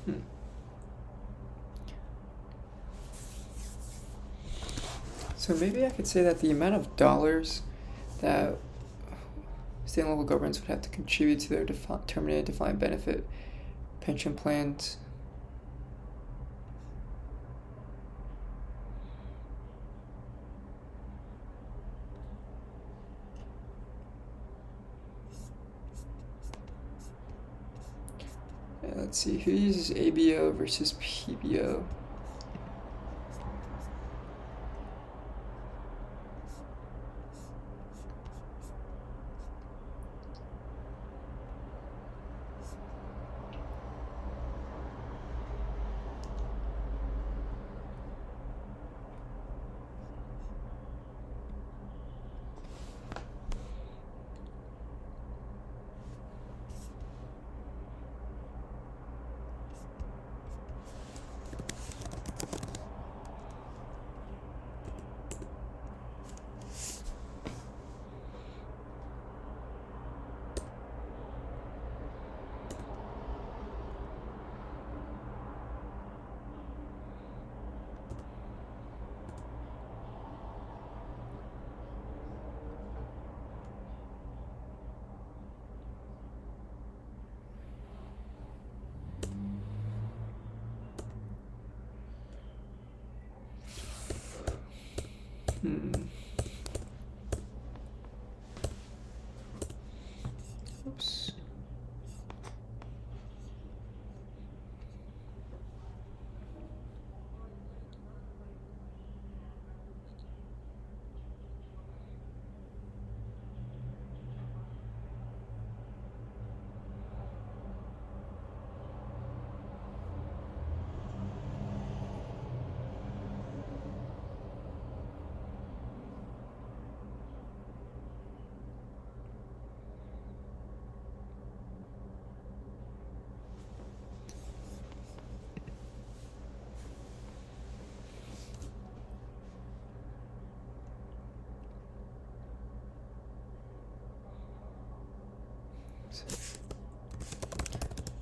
Hmm. So maybe I could say that the amount of dollars that state and local governments would have to contribute to their terminated defined benefit pension plans. Let's see, who uses ABO versus PBO? Oops.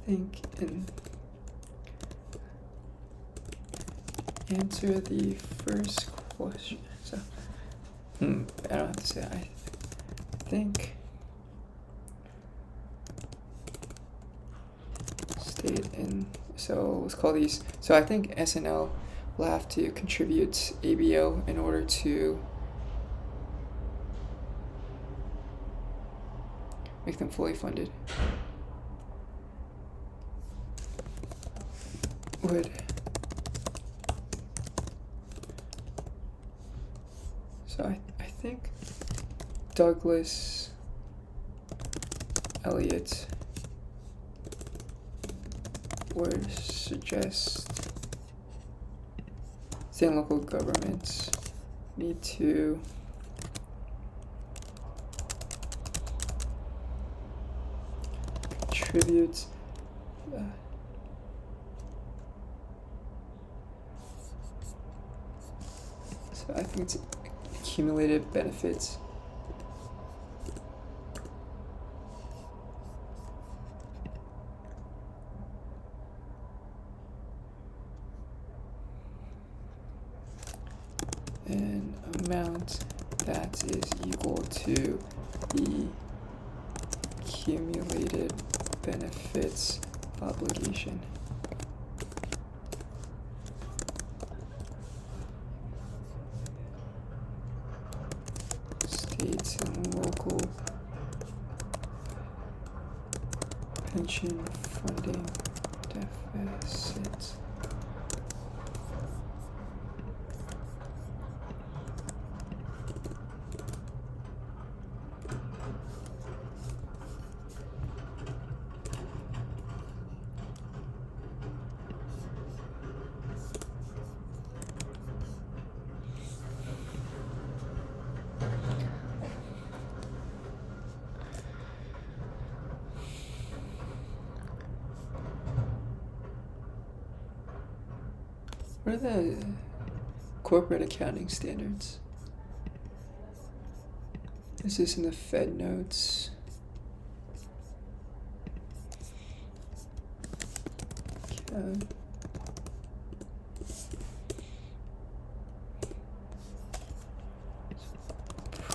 Think and answer the first question. So, I don't have to say that. I think state in. So let's call these. So I think SNL will have to contribute ABO in order to make them fully funded. So I think Douglas Elliott would suggest state and local governments need to contribute so I think it's accumulated benefits. An amount that is equal to the accumulated benefits obligation. States and local pension funding deficits. What are the corporate accounting standards? Is this in the Fed notes? Okay.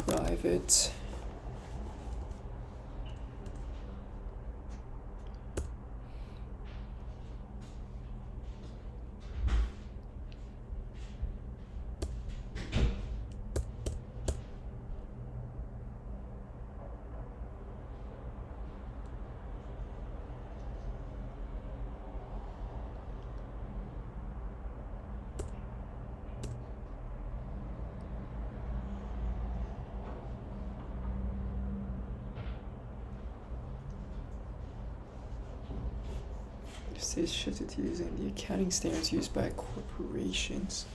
Private. States shifted to using the accounting standards used by corporations.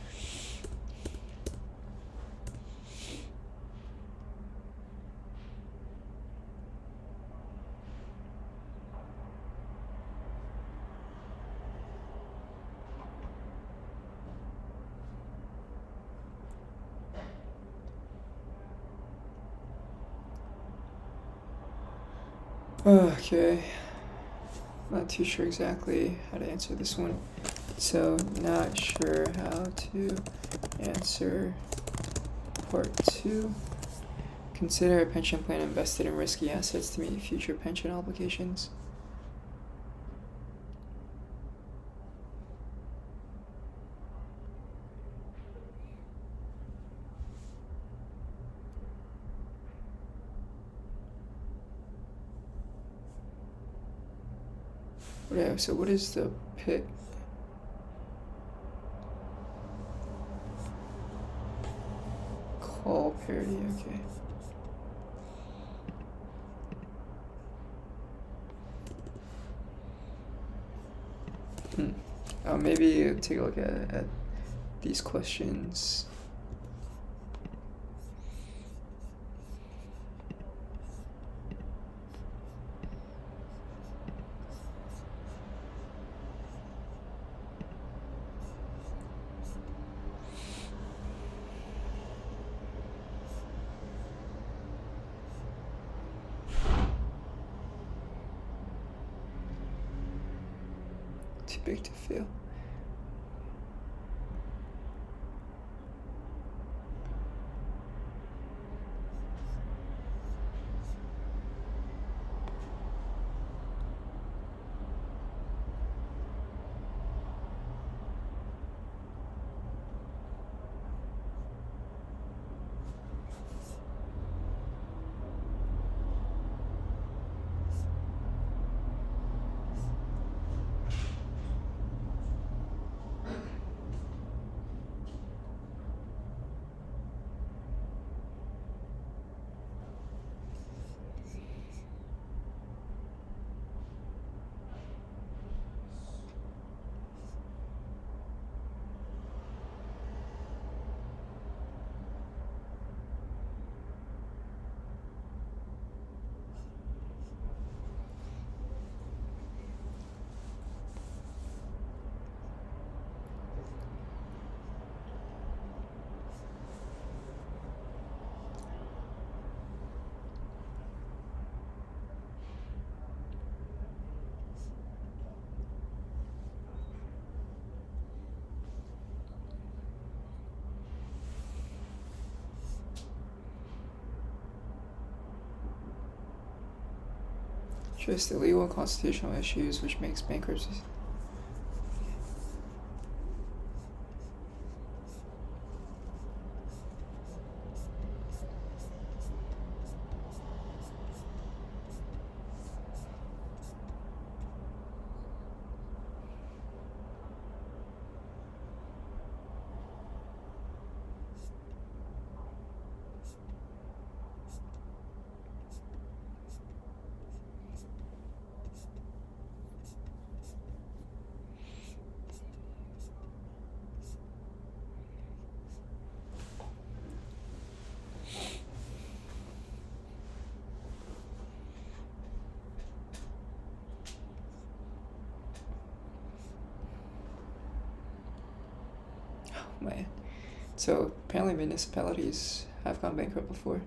Okay. Not too sure exactly how to answer this one. So, not sure how to answer part 2. Consider a pension plan invested in risky assets to meet future pension obligations. Okay, so what is the pit? Call parity, okay. Maybe take a look at these questions. Too big to fail. Just the legal and constitutional issues which makes bankruptcy. Man. So apparently municipalities have gone bankrupt before.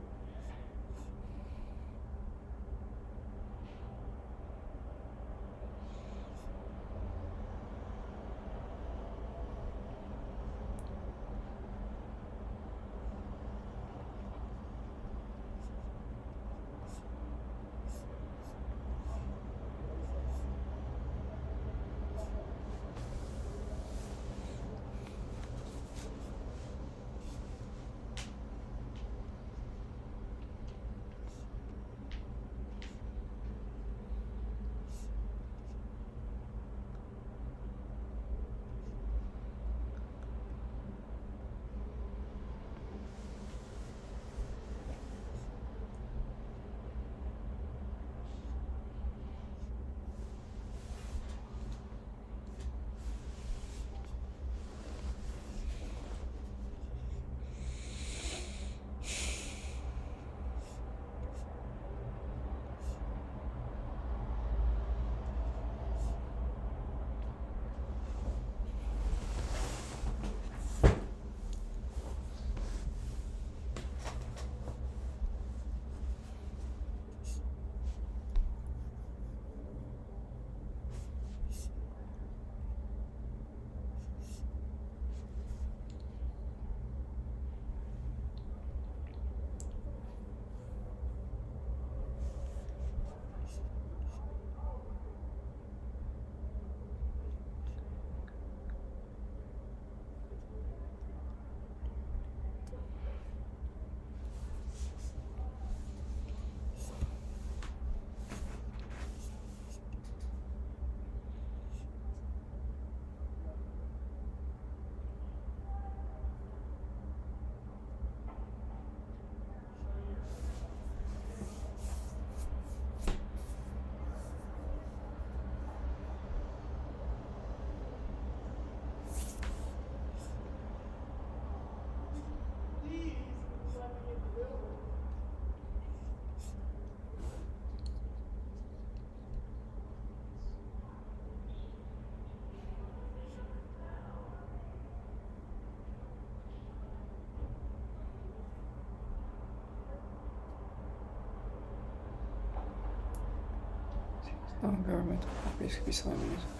Governmental properties could be sold municipally.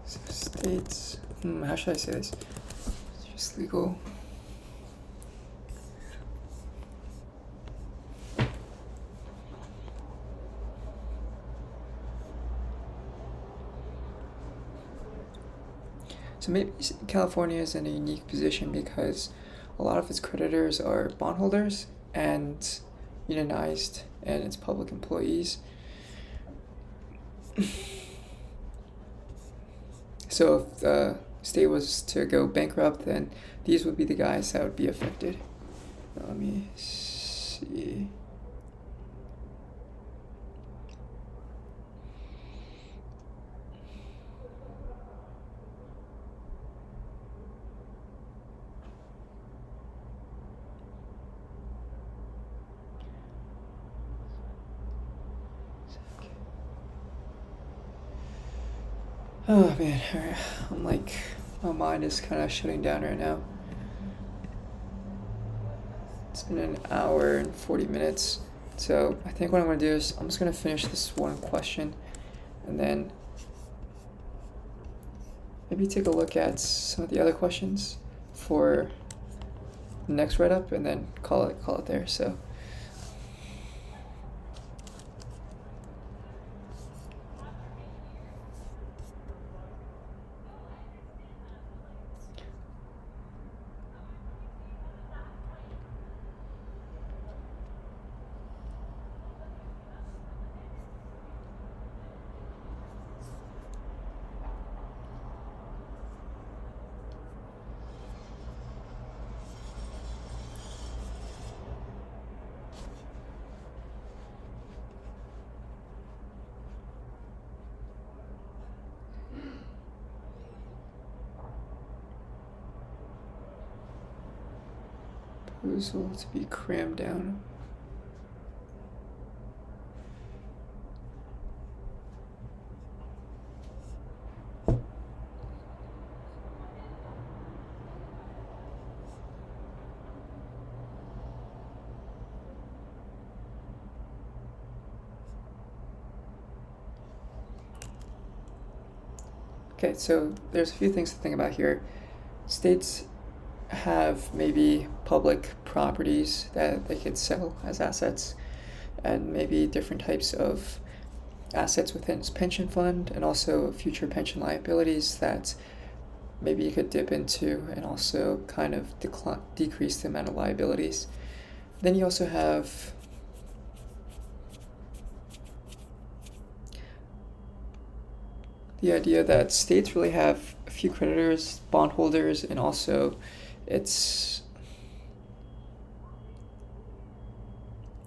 So states, how should I say this? It's just legal. So maybe California is in a unique position because a lot of its creditors are bondholders and unionized and its public employees. So if the state was to go bankrupt, then these would be the guys that would be affected. Let me see. Oh man, I'm like, my mind is kind of shutting down right now. It's been an hour and 40 minutes. So I think what I'm going to do is I'm just going to finish this one question and then maybe take a look at some of the other questions for the next write-up and then call it there. So proposal to be crammed down. Okay, so there's a few things to think about here. States have maybe public properties that they could sell as assets, and maybe different types of assets within its pension fund, and also future pension liabilities that maybe you could dip into and also kind of decrease the amount of liabilities. Then you also have the idea that states really have a few creditors, bondholders, and also its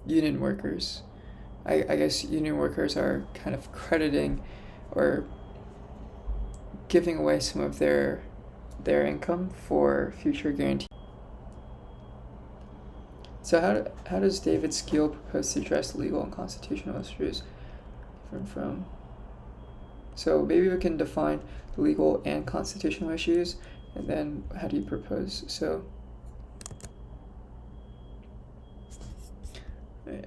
union workers. I guess union workers are kind of crediting or giving away some of their income for future guarantee. So how does David Skeel propose to address legal and constitutional issues different from? So maybe we can define the legal and constitutional issues, and then how do you propose? So, right.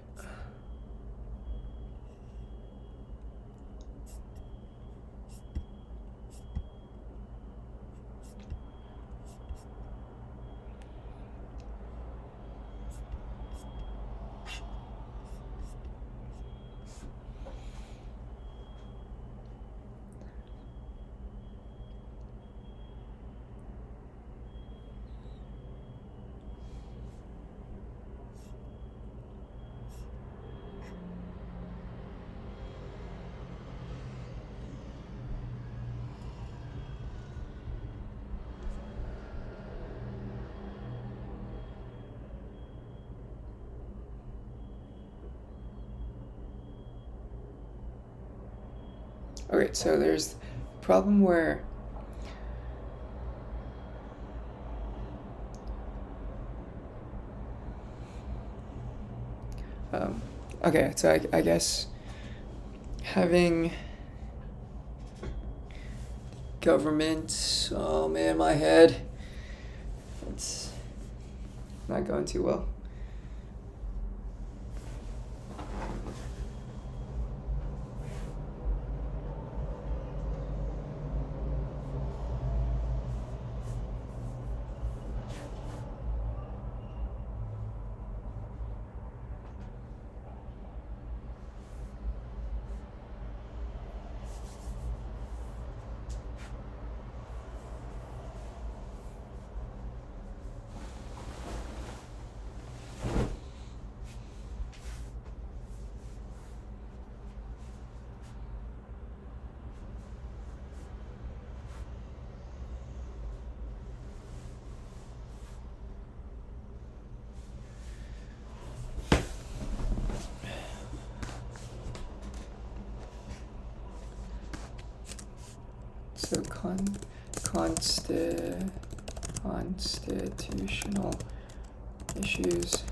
Okay, so there's a problem where okay, so I guess having government, oh man, my head, it's not going too well. So constitutional issues.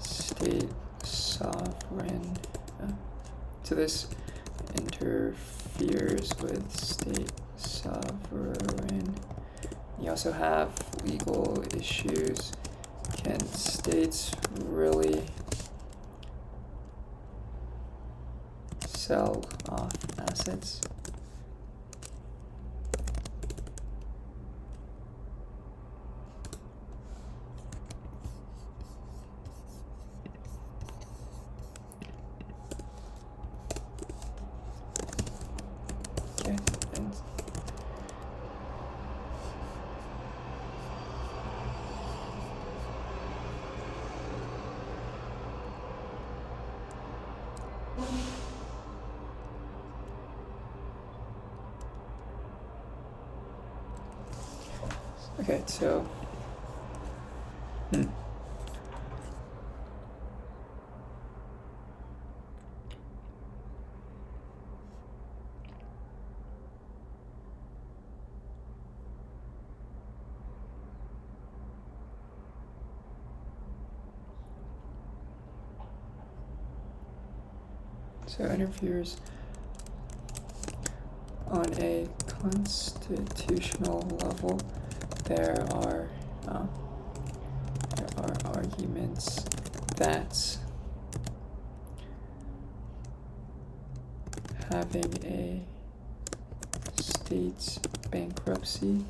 State sovereign. So this interferes with state sovereign. You also have legal issues. Can states really sell off assets? Okay, and okay, so So interferes on a constitutional level. There are arguments that having a state's bankruptcy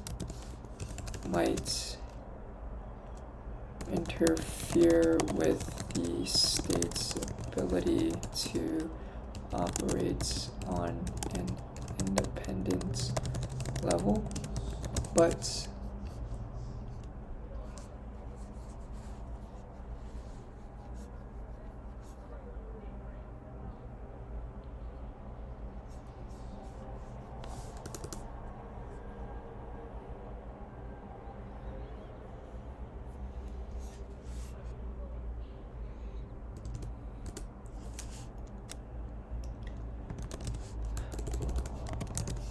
might interfere with the state's ability to operate on an independent level, but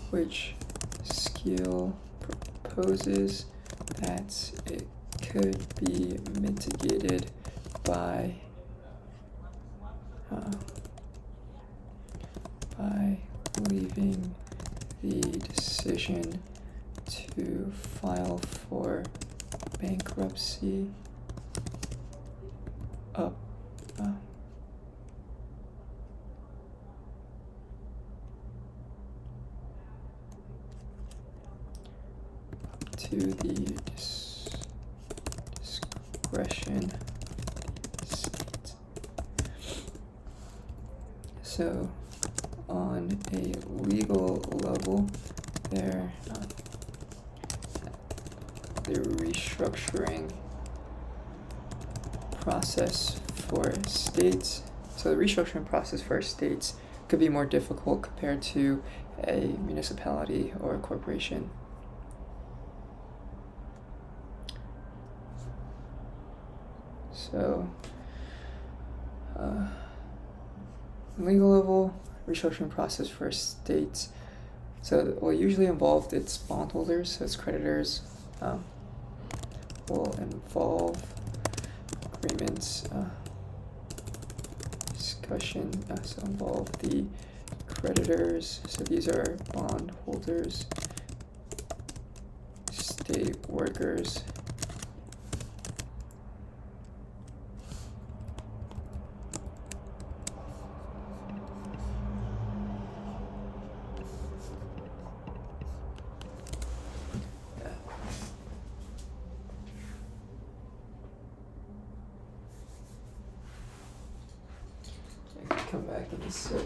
which Skill proposes that it could be mitigated by leaving the decision to file for bankruptcy up to the discretion of the state. So on a legal level, the restructuring process for states. So the restructuring process for states could be more difficult compared to a municipality or a corporation. So, legal level, restructuring process for states. So what usually involved its bondholders, so its creditors, will involve agreements, discussion, so involve the creditors, so these are bondholders, state workers, come back in a sec.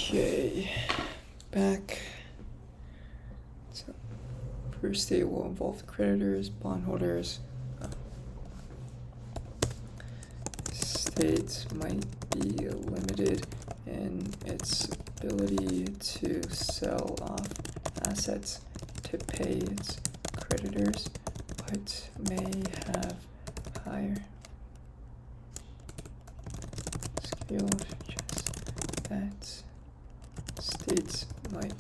Okay, back. So, first state will involve the creditors, bondholders. States might be limited in its ability to sell off assets to pay its creditors, but may have higher skill that states might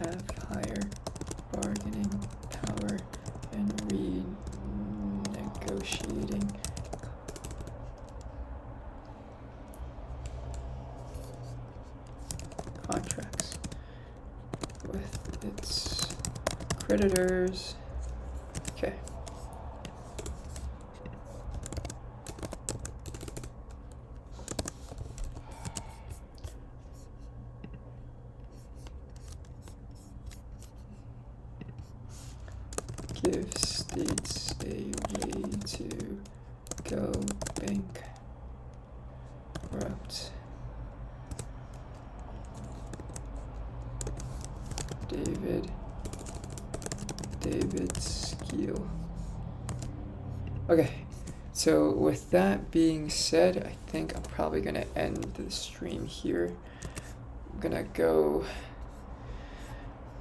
have higher bargaining power in renegotiating contracts with its creditors. Okay. give states a way to go bankrupt. David Skeel. Okay, so with that being said, I think I'm probably gonna end the stream here. I'm gonna go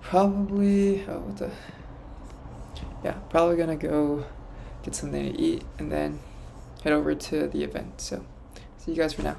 probably probably gonna go get something to eat and then head over to the event. So see you guys for now.